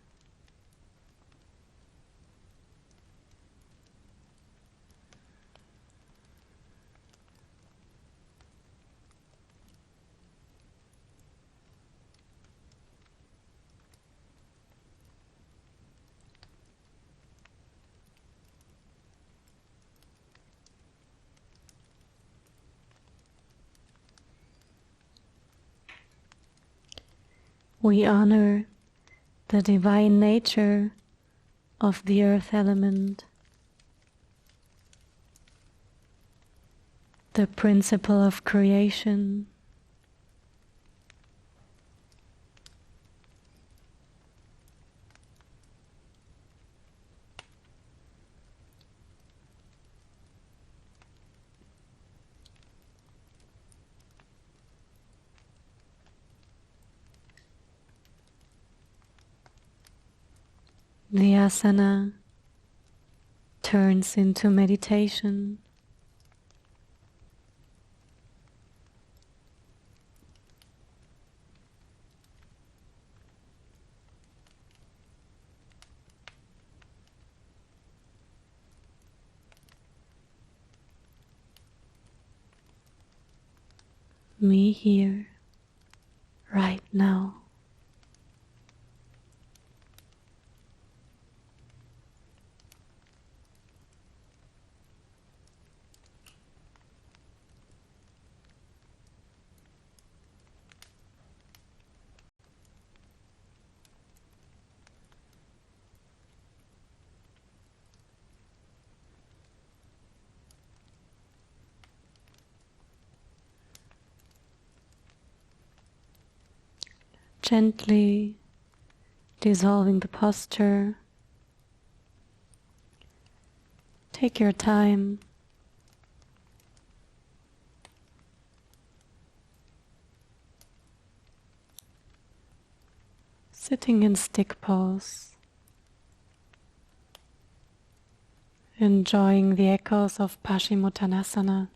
We honor the divine nature of the earth element, the principle of creation. The asana turns into meditation. Me here, right now. Gently dissolving the posture. Take your time. Sitting in stick pose. Enjoying the echoes of Paschimottanasana.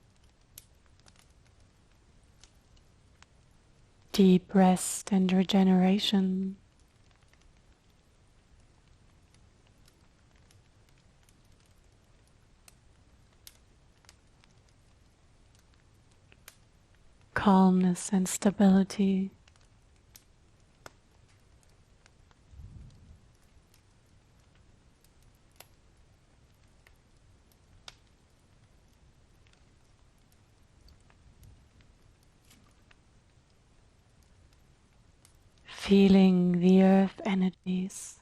Deep rest and regeneration. Calmness and stability. feeling the earth energies.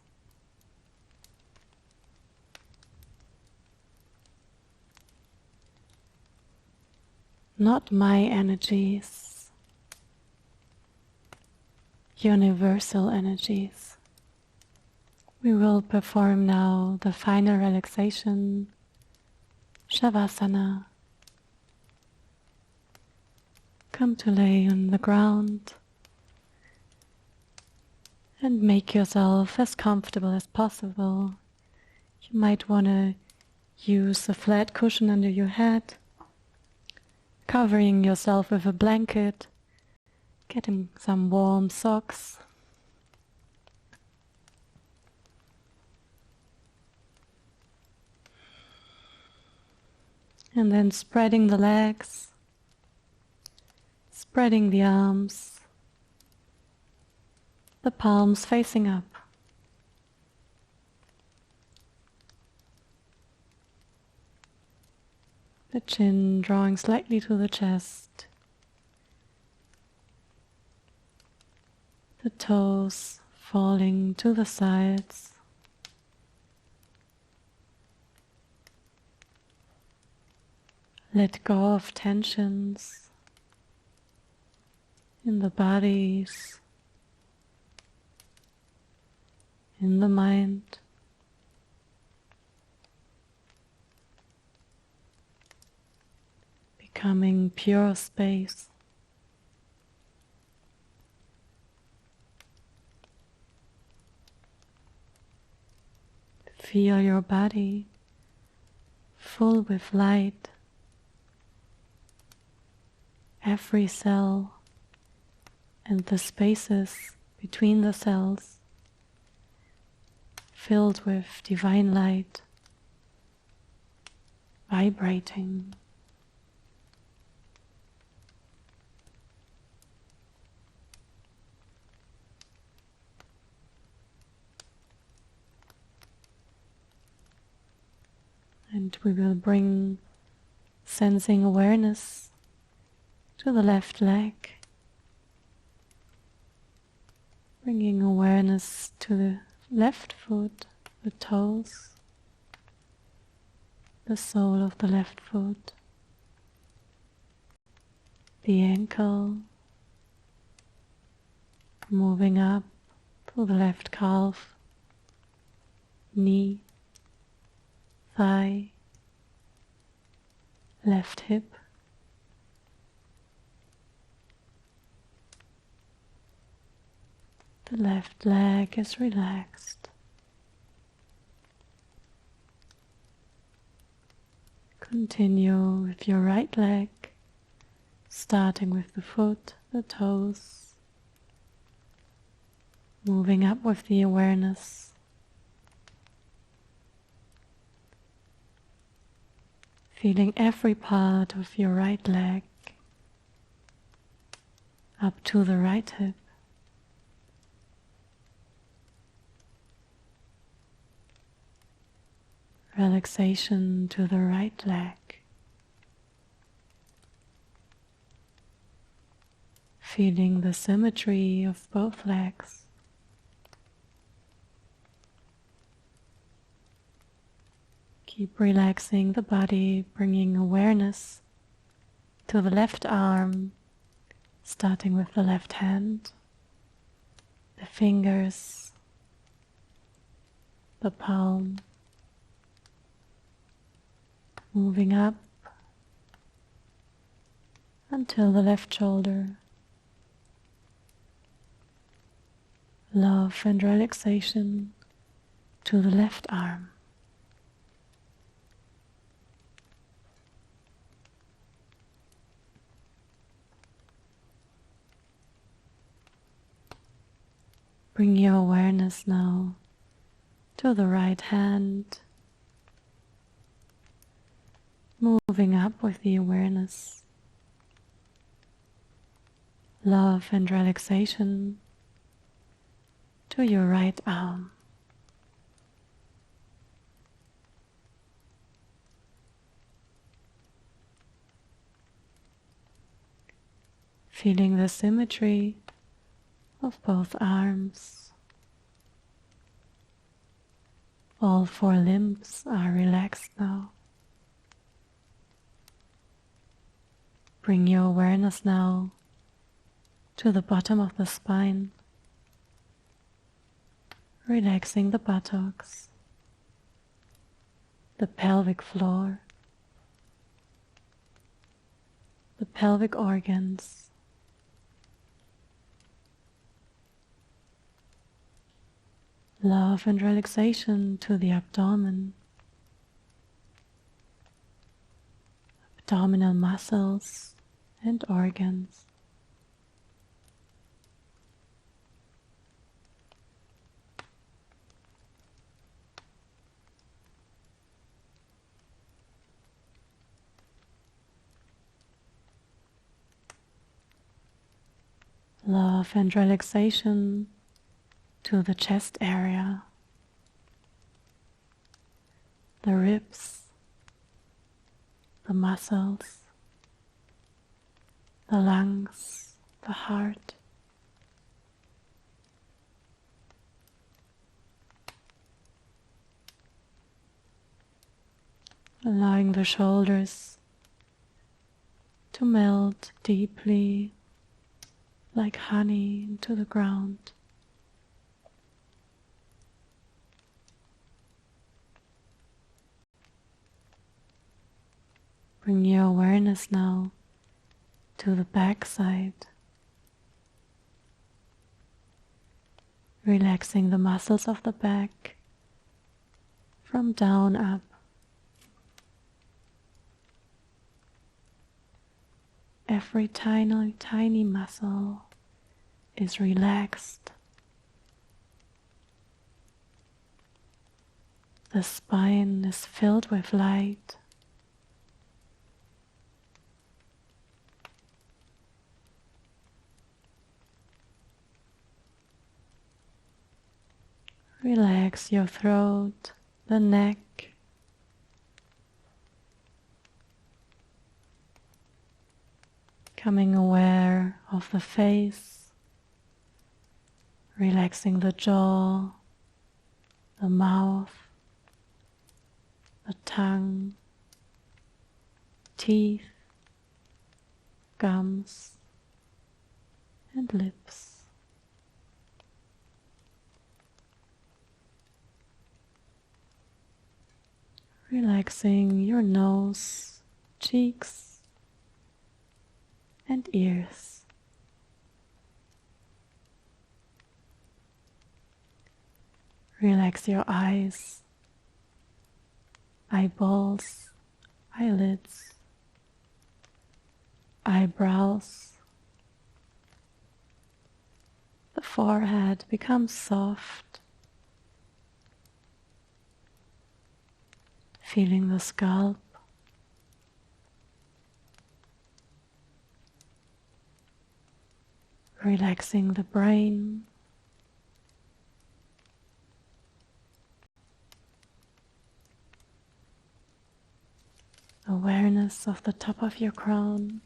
Not my energies, universal energies. We will perform now the final relaxation, Shavasana. Come to lay on the ground and make yourself as comfortable as possible. You might want to use a flat cushion under your head, covering yourself with a blanket, getting some warm socks. And then spreading the legs, spreading the arms, the palms facing up. The chin drawing slightly to the chest. The toes falling to the sides. Let go of tensions in the bodies, in the mind. Becoming pure space. Feel your body full with light. Every cell and the spaces between the cells filled with divine light, vibrating. And we will bring sensing awareness to the left leg, bringing awareness to the left foot, the toes, the sole of the left foot, the ankle, moving up to the left calf, knee, thigh, left hip, the left leg is relaxed. Continue with your right leg, starting with the foot, the toes, moving up with the awareness. Feeling every part of your right leg up to the right hip. Relaxation to the right leg. Feeling the symmetry of both legs. Keep relaxing the body, bringing awareness to the left arm, starting with the left hand, the fingers, the palm, moving up until the left shoulder. Love and relaxation to the left arm. Bring your awareness now to the right hand, moving up with the awareness. Love and relaxation to your right arm. Feeling the symmetry of both arms. All 4 limbs are relaxed now. Bring your awareness now to the bottom of the spine, relaxing the buttocks, the pelvic floor, the pelvic organs, love and relaxation to the abdomen, abdominal muscles and organs. Love and relaxation to the chest area, the ribs, the muscles, the lungs, the heart. Allowing the shoulders to melt deeply like honey into the ground. Bring your awareness now to the back side, relaxing the muscles of the back from down up. Every tiny muscle is relaxed. The spine is filled with light. Relax your throat, the neck, becoming aware of the face, relaxing the jaw, the mouth, the tongue, teeth, gums, and lips. Relaxing your nose, cheeks, and ears. Relax your eyes, eyeballs, eyelids, eyebrows. The forehead becomes soft, feeling the scalp. Relaxing the brain, awareness of the top of your crown,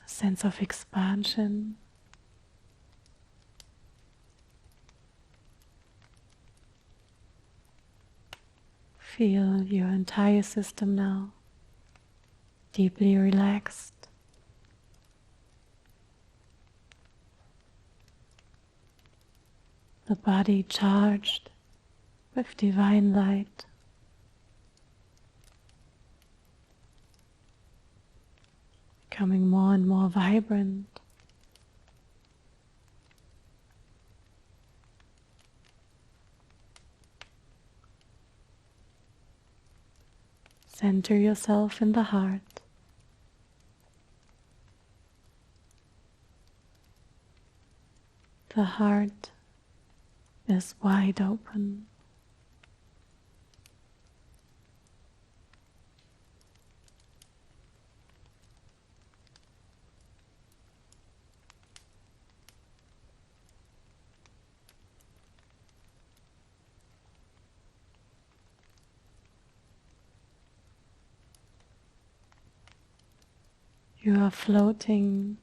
a sense of expansion. Feel your entire system now deeply relaxed. The body charged with divine light. Becoming more and more vibrant. Center yourself in the heart. The heart is wide open. You are floating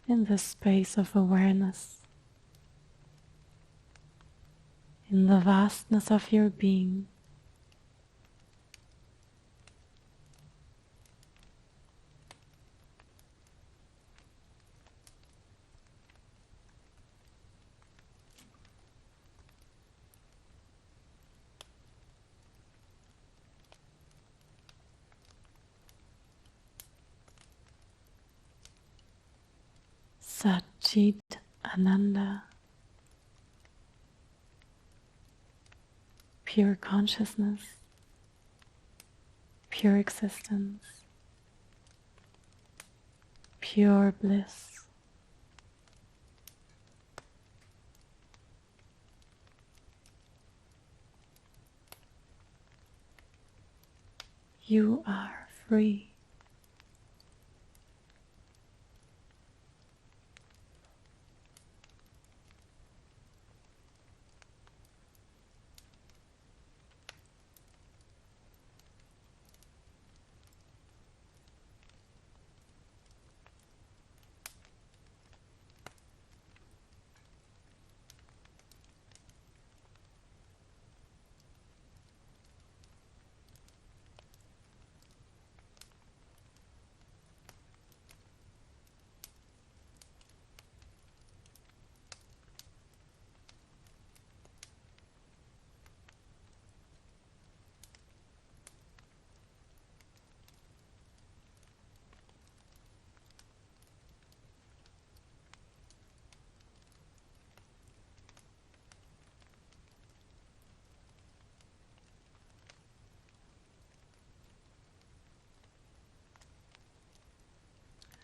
in this space of awareness, in the vastness of your being. Satchit Ananda, pure consciousness, pure existence, pure bliss. You are free.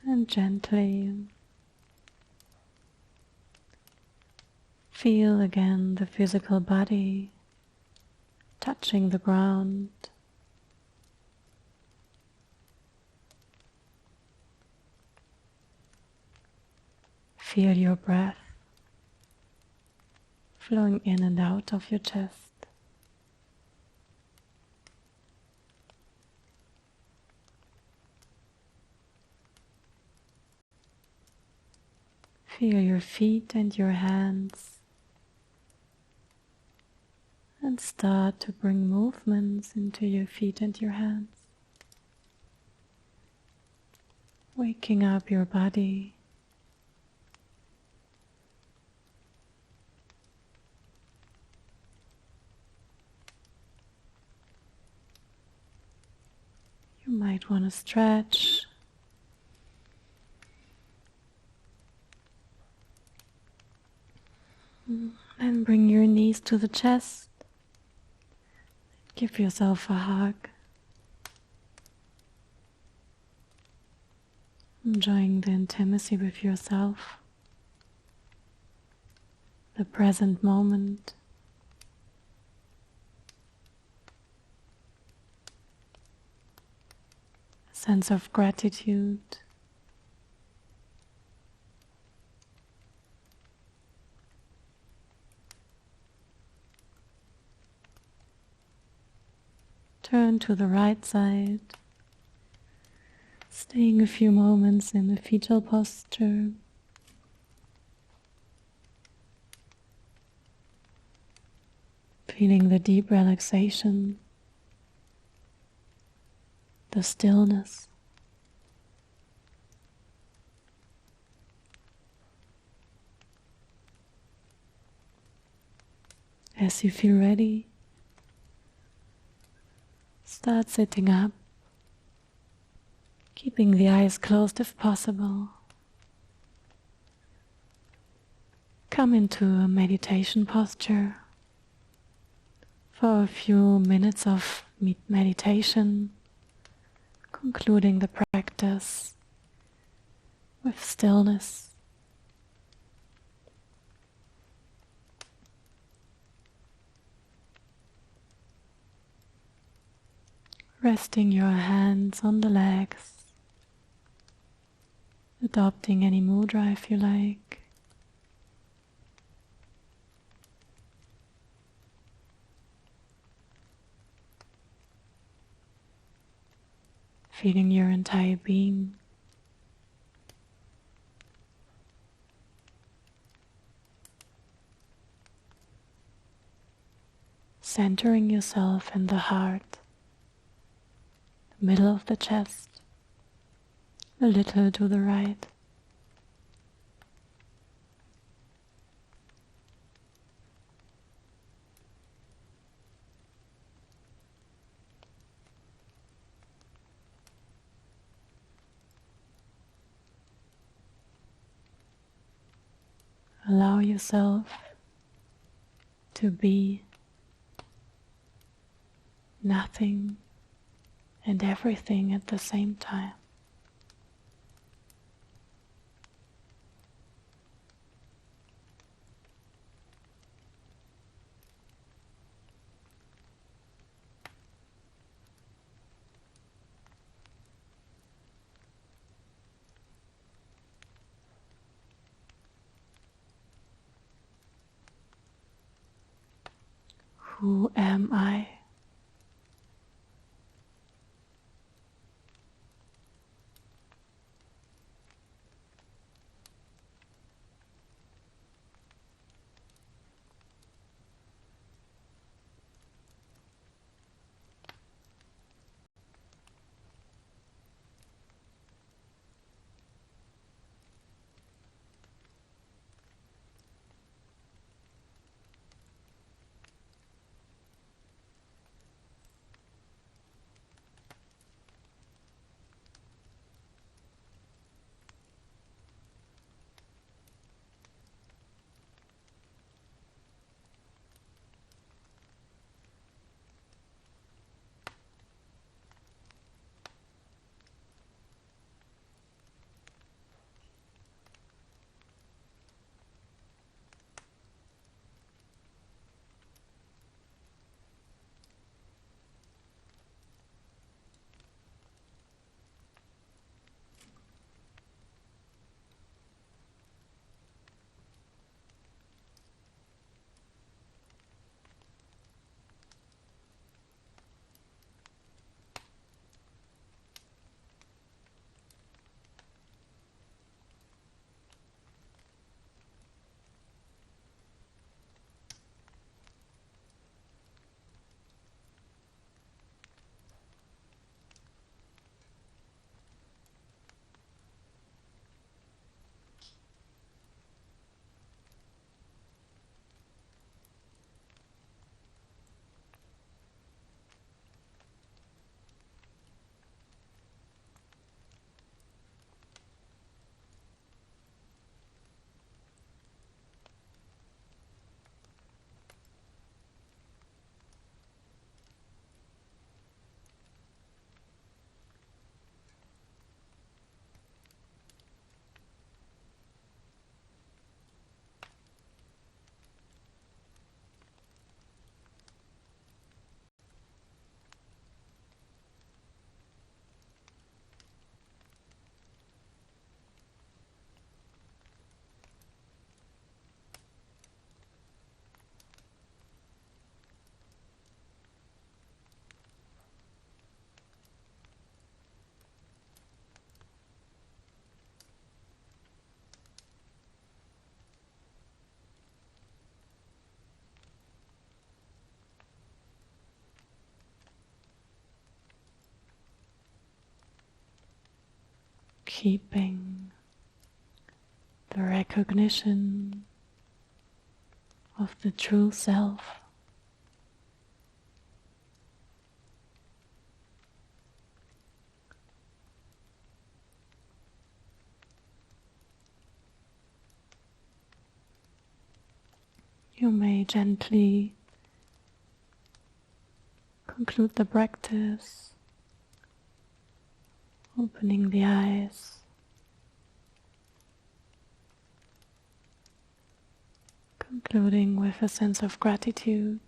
And gently feel again the physical body touching the ground. Feel your breath flowing in and out of your chest. Feel your feet and your hands, and start to bring movements into your feet and your hands, waking up your body. You might want to stretch. Then bring your knees to the chest. Give yourself a hug. Enjoying the intimacy with yourself, the present moment. A sense of gratitude. Turn to the right side, staying a few moments in the fetal posture. Feeling the deep relaxation, the stillness. As you feel ready, start sitting up, keeping the eyes closed if possible. Come into a meditation posture for a few minutes of meditation, concluding the practice with stillness. Resting your hands on the legs, adopting any mudra if you like. Feeling your entire being. centering yourself in the heart, the middle of the chest, a little to the right. Allow yourself to be nothing and everything at the same time. Who am I? Keeping the recognition of the true self. You may gently conclude the practice, opening the eyes, concluding with a sense of gratitude.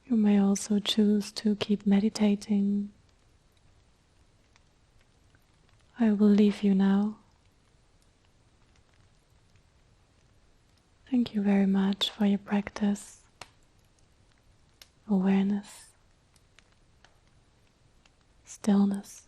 You may also choose to keep meditating. I will leave you now. Thank you very much for your practice, awareness, stillness.